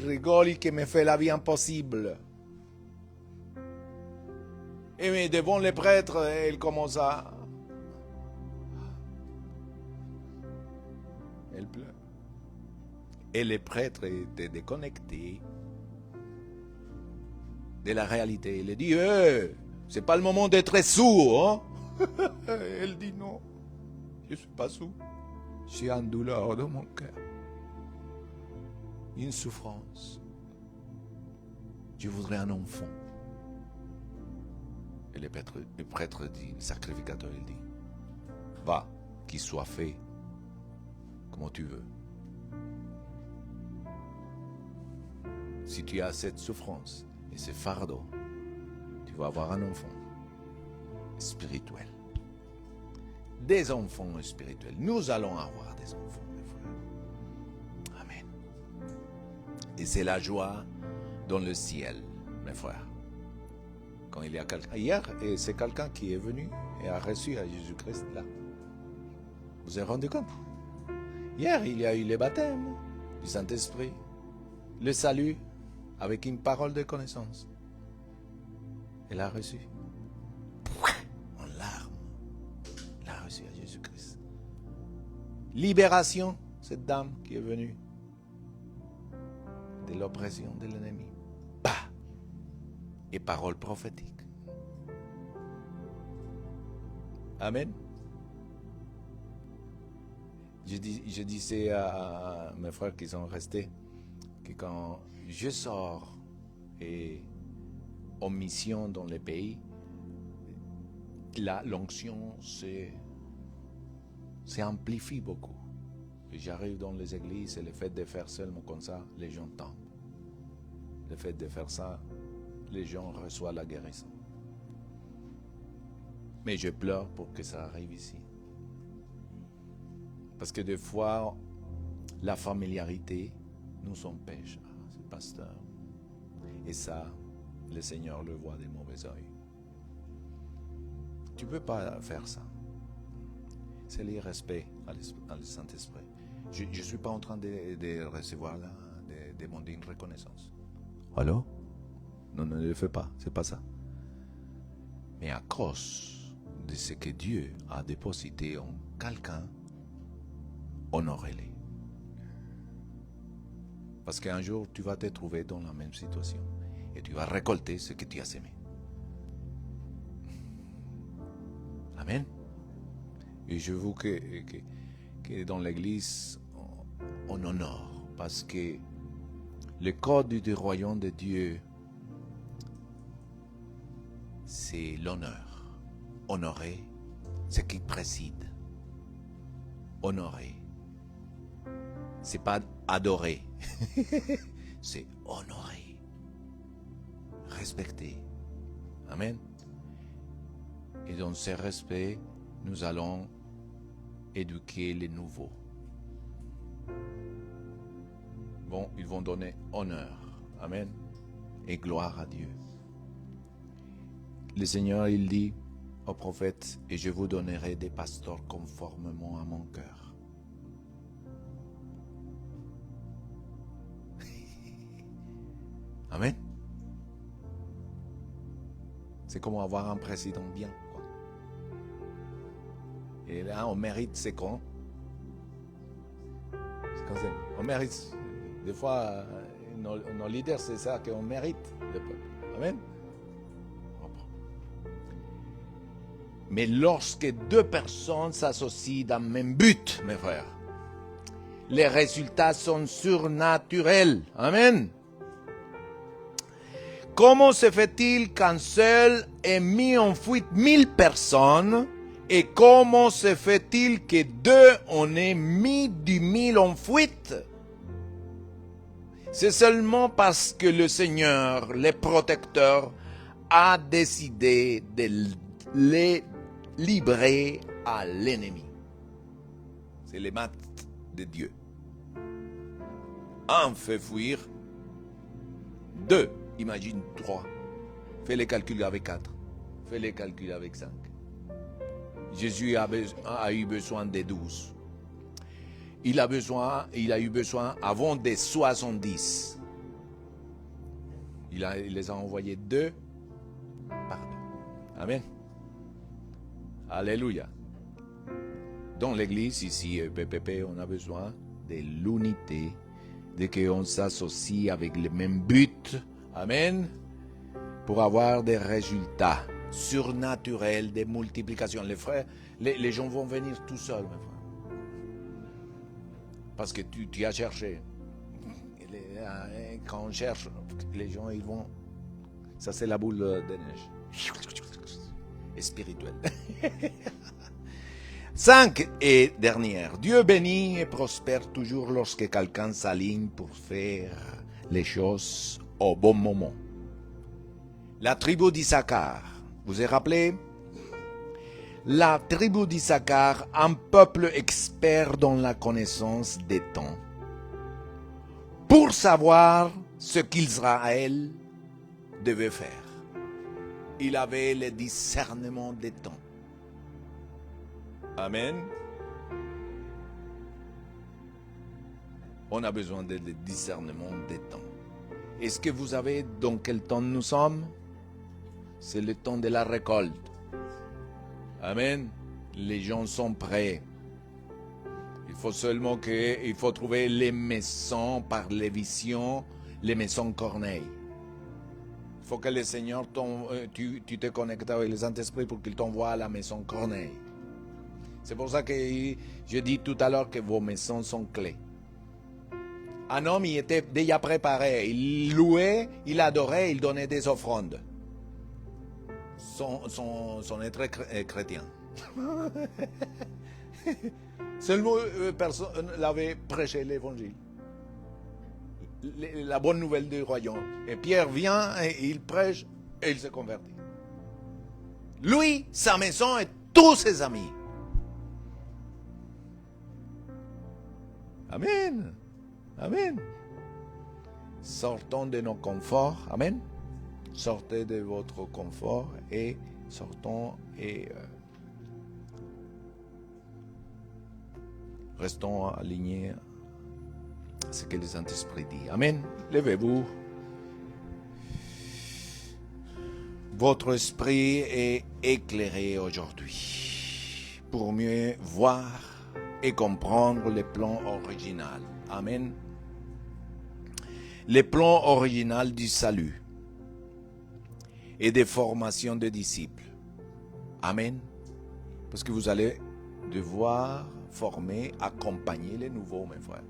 rigole et qui me fait la vie impossible. Et mais devant les prêtres, elle commence à... Elle pleure. Et les prêtres étaient déconnectés de la réalité. Il dit, c'est pas le moment d'être sourd. Hein? Elle dit, non, je ne suis pas sourd. J'ai une douleur dans mon cœur. Une souffrance. Je voudrais un enfant. Et le prêtre dit, le sacrificateur, il dit, va, qu'il soit fait comme tu veux. Si tu as cette souffrance et ce fardeau, tu vas avoir un enfant spirituel. Des enfants spirituels. Nous allons avoir des enfants, mes frères. Amen. Et c'est la joie dans le ciel, mes frères. Quand il y a quelqu'un, hier, c'est quelqu'un qui est venu et a reçu à Jésus-Christ là. Vous vous rendez compte? Hier, il y a eu le baptême du Saint-Esprit, le salut avec une parole de connaissance. Elle a reçu en larmes. Elle a reçu à Jésus-Christ. Libération, cette dame qui est venue de l'oppression de l'ennemi. Et paroles prophétiques. Amen. Je disais à mes frères qui sont restés que quand je sors et en mission dans les pays, l'onction s'amplifie beaucoup. Et j'arrive dans les églises et le fait de faire seulement comme ça, les gens tombent. Le fait de faire ça, les gens reçoivent la guérison. Mais je pleure pour que ça arrive ici. Parce que des fois, la familiarité nous empêche. Ah, c'est le pasteur. Et ça, le Seigneur le voit des mauvais yeux. Tu ne peux pas faire ça. C'est l'irrespect à le Saint-Esprit. Je ne suis pas en train de recevoir, de demander une reconnaissance. Alors? Non, ne le fais pas, c'est pas ça. Mais à cause de ce que Dieu a déposité en quelqu'un, honorez-les. Parce qu'un jour, tu vas te trouver dans la même situation et tu vas récolter ce que tu as semé. Amen. Et je veux que dans l'église, on honore. Parce que le code du royaume de Dieu, c'est l'honneur. Honorer ce qui préside. Honorer. C'est pas adorer. C'est honorer. Respecter. Amen. Et dans ce respect, nous allons éduquer les nouveaux. Bon, ils vont donner honneur. Amen. Et gloire à Dieu. Le Seigneur, il dit au prophète, et je vous donnerai des pasteurs conformément à mon cœur. Amen. C'est comme avoir un président bien, quoi. Et là, on mérite ses cons. C'est comme ça. On mérite. Des fois, nos leaders, c'est ça qu'on mérite, le peuple. Amen. Mais lorsque deux personnes s'associent dans le même but, mes frères, les résultats sont surnaturels. Amen. Comment se fait-il qu'un seul ait mis en fuite 1000 personnes et comment se fait-il que deux en aient mis 10 000 en fuite? C'est seulement parce que le Seigneur, le protecteur, a décidé de les livrer à l'ennemi. C'est les maths de Dieu. Un fait fuir, deux, imagine 3, Fais les calculs avec 4. Fais les calculs avec 5. Jésus a eu besoin des 12. Il a eu besoin avant des 70. Il les a envoyés 2 par 2. Amen. Alléluia. Dans l'église, ici, PPP, on a besoin de l'unité, de qu'on s'associe avec le même but. Amen. Pour avoir des résultats surnaturels, des multiplications. Les frères, les gens vont venir tout seuls, mes frères. Parce que tu as cherché. Quand on cherche, les gens, ils vont... Ça, c'est la boule de neige. Et spirituelle. 5 et dernière. Dieu bénit et prospère toujours lorsque quelqu'un s'aligne pour faire les choses au bon moment. La tribu d'Issachar, vous vous rappelez? La tribu d'Issachar, un peuple expert dans la connaissance des temps, pour savoir ce qu'Israël devait faire. Il avait le discernement des temps. Amen. On a besoin de discernement des temps. Est-ce que vous savez dans quel temps nous sommes? C'est le temps de la récolte. Amen. Les gens sont prêts. Il faut seulement il faut trouver les maisons par les visions, les maisons Corneille. Il faut que le Seigneur, tu te connectes avec le Saint-Esprit pour qu'il t'envoie à la maison Corneille. C'est pour ça que je dis tout à l'heure que vos maisons sont clés. Un homme, il était déjà préparé. Il louait, il adorait, il donnait des offrandes. Son être chrétien. Seulement personne l'avait prêché l'évangile. La bonne nouvelle du royaume. Et Pierre vient, et il prêche et il se convertit. Lui, sa maison et tous ses amis. Amen. Amen. Sortons de nos conforts. Amen. Sortez de votre confort et sortons et restons alignés à ce que le Saint-Esprit dit. Amen. Levez-vous. Votre esprit est éclairé aujourd'hui pour mieux voir et comprendre le plan original. Amen. Le plan original du salut et des formations de disciples. Amen. Parce que vous allez devoir former, accompagner les nouveaux, mes frères.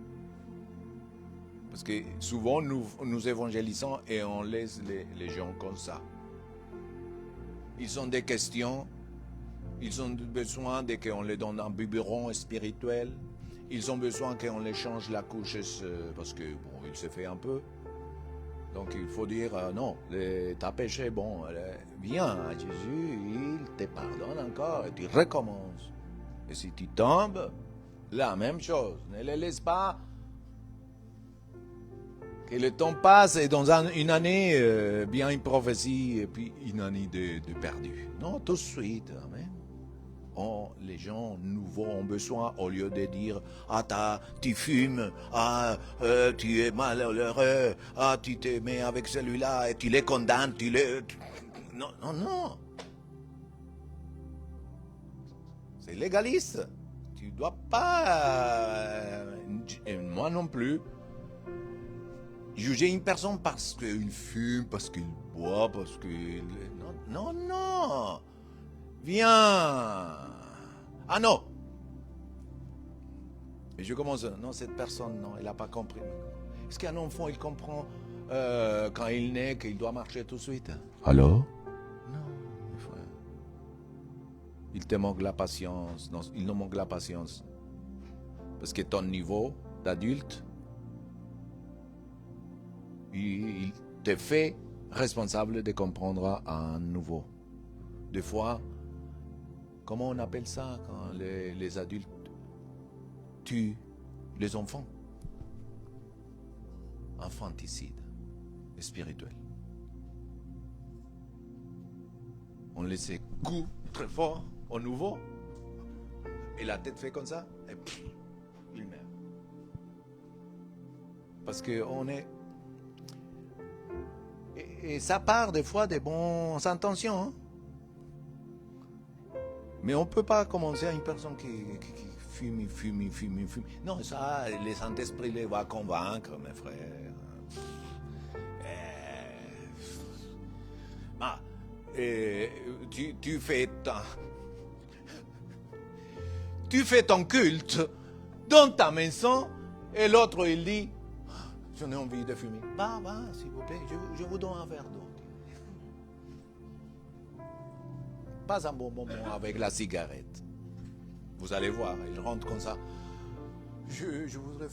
Parce que souvent, nous évangélisons et on laisse les gens comme ça. Ils ont des questions, ils ont besoin de qu'on les donne un biberon spirituel, ils ont besoin qu'on les change la couche parce que, bon, il se fait un peu. Donc il faut dire, non, t'as péché, bon, viens à Jésus, il te pardonne encore et tu recommences. Et si tu tombes, la même chose, ne les laisse pas. Que le temps passe et dans une année, bien une prophétie et puis une année de perdu. Non, tout de suite, amen. Les gens nouveaux ont besoin, au lieu de dire « Ah, tu fumes, ah, tu es malheureux, ah, tu te mets avec celui-là et tu les condamnes, tu les... » Non, non, non. C'est légaliste. Tu ne dois pas, moi non plus, juger une personne parce qu'il fume, parce qu'il boit, parce qu'il... Non, non, non. Viens. Ah non. Et je commence, non, cette personne, non, elle n'a pas compris. Est-ce qu'un enfant, il comprend quand il naît qu'il doit marcher tout de suite? Alors? Non, mes frères. Il te manque la patience. Non, il nous manque la patience. Parce que ton niveau d'adulte, il te fait responsable de comprendre à nouveau. Des fois, comment on appelle ça quand les adultes tuent les enfants? Infanticide spirituel. on le secoue très fort au nouveau, et la tête fait comme ça, et pff, il meurt. Parce qu'on est... Et ça part des fois des bonnes intentions. Hein? Mais on ne peut pas commencer à une personne qui fume. Non, ça, le Saint-Esprit les va convaincre, mes frères. Tu fais ton culte dans ta maison et l'autre il dit je n'ai envie de fumer. Va, s'il vous plaît, je vous donne un verre d'eau. Pas un bon moment avec la cigarette. Vous allez voir, il rentre comme ça. Je voudrais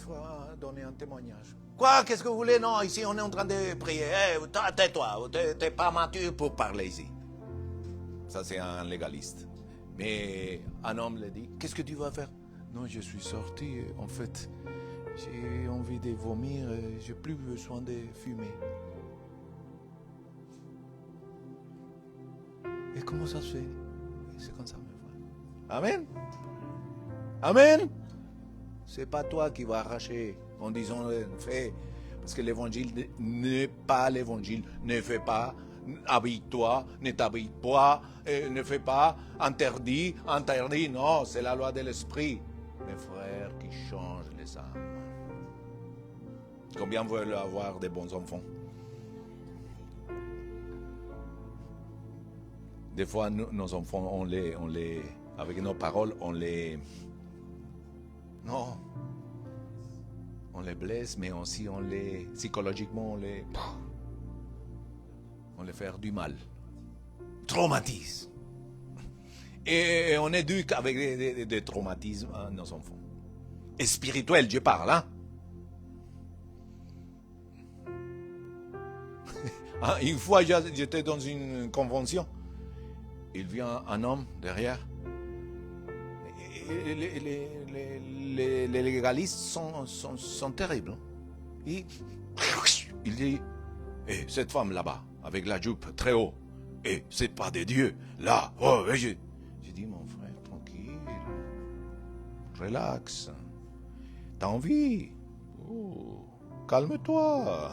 donner un témoignage. Quoi? Qu'est-ce que vous voulez? Non, ici on est en train de prier. Tais-toi, t'es pas mature pour parler ici. Ça c'est un légaliste. Mais un homme le dit, qu'est-ce que tu vas faire? Non, je suis sorti, en fait, j'ai envie de vomir, j'ai plus besoin de fumer. Et comment ça se fait? C'est comme ça, mes frères. Amen. Amen. C'est pas toi qui vas arracher en disant fais. Parce que l'évangile n'est pas l'évangile. Ne fais pas, habille-toi, ne t'habille pas, ne fais pas, interdit. Non, c'est la loi de l'esprit. Mes frères qui changent les âmes. Combien veulent avoir des bons enfants? Des fois, nos enfants, on les, avec nos paroles, on les blesse, mais aussi psychologiquement, on les fait du mal. Traumatise. Et on éduque avec des traumatismes nos enfants. Et spirituel, je parle, hein. Une fois, j'étais dans une convention. Il vient un homme derrière. Les légalistes sont terribles. Il dit, cette femme là-bas, avec la jupe très haut, c'est pas de Dieu. Là, j'ai dit, mon frère, tranquille, relax, t'as envie. Oh, calme-toi.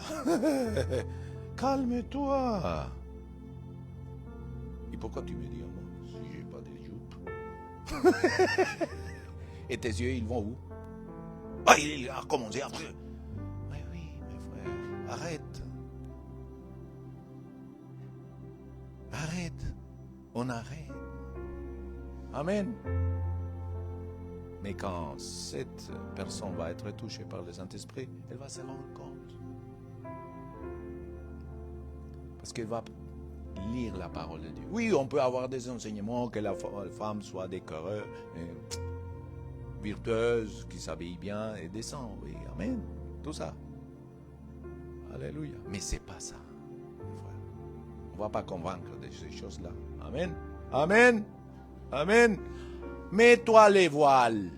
Calme-toi. Et pourquoi tu me dis à moi si j'ai pas de jupe? Et tes yeux, ils vont où? Il a commencé après. Mais oui, mes frères, arrête. Arrête. On arrête. Amen. Mais quand cette personne va être touchée par le Saint-Esprit, elle va se rendre compte. Parce qu'elle va lire la parole de Dieu. Oui, on peut avoir des enseignements, que la femme soit décorée, virtueuse, qui s'habille bien et descend. Oui, amen. Tout ça. Alléluia. Mais c'est pas ça, mes frères. On ne va pas convaincre de ces choses-là. Amen. Amen. Amen. Mets-toi les voiles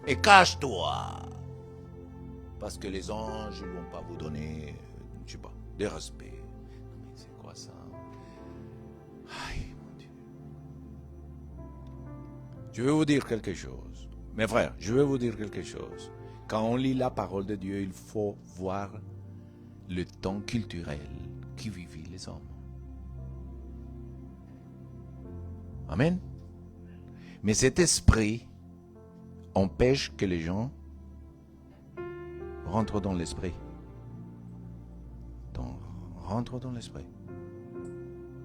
et cache-toi. Parce que les anges ne vont pas vous donner, je sais pas, des respects. Mais c'est quoi ça? Aïe, mon Dieu. Je vais vous dire quelque chose. Mes frères, je vais vous dire quelque chose. Quand on lit la parole de Dieu, il faut voir le temps culturel qui vivait les hommes. Amen. Mais cet esprit empêche que les gens rentrent dans l'esprit. Donc, rentrent dans l'esprit.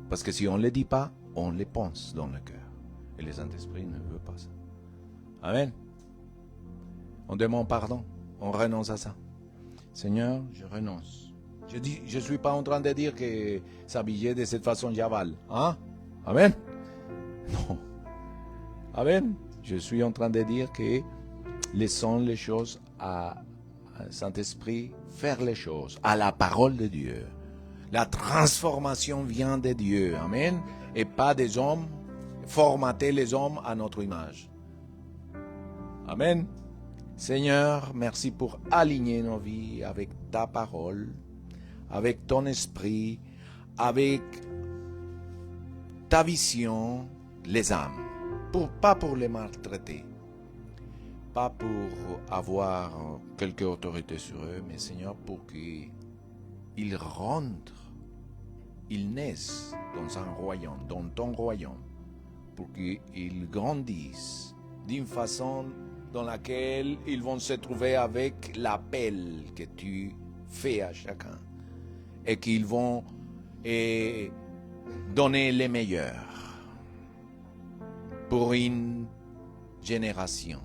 Parce que si on ne le dit pas, on les pense dans le cœur. Et le Saint-Esprit ne veut pas ça. Amen. On demande pardon. On renonce à ça. Seigneur, je renonce. Je ne suis pas en train de dire que s'habiller de cette façon, j'avale. Hein? Amen. Non. Amen. Je suis en train de dire que laissons les choses à Saint-Esprit faire les choses, à la parole de Dieu. La transformation vient de Dieu. Amen. Et pas des hommes. Formater les hommes à notre image. Amen. Seigneur, merci pour aligner nos vies avec ta parole, avec ton esprit, avec ta vision les âmes, pas pour les maltraiter, pas pour avoir quelque autorité sur eux, mais Seigneur, pour qu'ils rentrent, ils naissent dans un royaume, dans ton royaume, pour qu'ils grandissent d'une façon dans laquelle ils vont se trouver avec l'appel que tu fais à chacun, et qu'ils vont donner les meilleurs pour une génération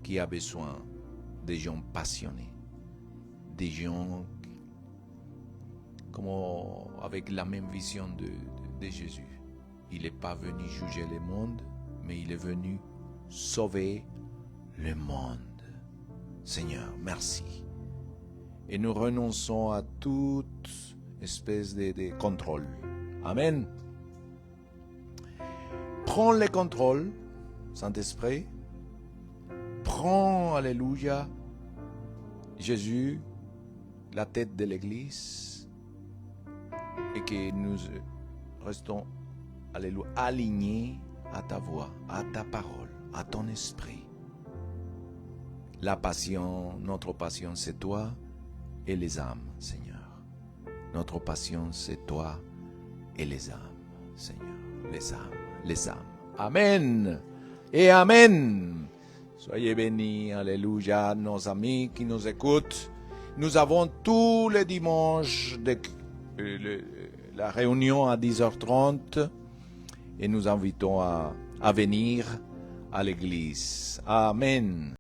qui a besoin de gens passionnés, des gens comme avec la même vision de Jésus. Il n'est pas venu juger le monde, mais il est venu sauver le monde. Seigneur, merci. Et nous renonçons à toute espèce de contrôle. Amen. Prends le contrôle, Saint-Esprit. Prends, alléluia, Jésus, la tête de l'Église, et que nous restons, alléluia, alignés à ta voix, à ta parole, à ton esprit. La passion, notre passion, c'est toi et les âmes, Seigneur. Notre passion, c'est toi et les âmes, Seigneur. Les âmes, les âmes. Amen et Amen. Soyez bénis, alléluia, nos amis qui nous écoutent. Nous avons tous les dimanches la réunion à 10h30 et nous invitons à venir à l'église. Amen.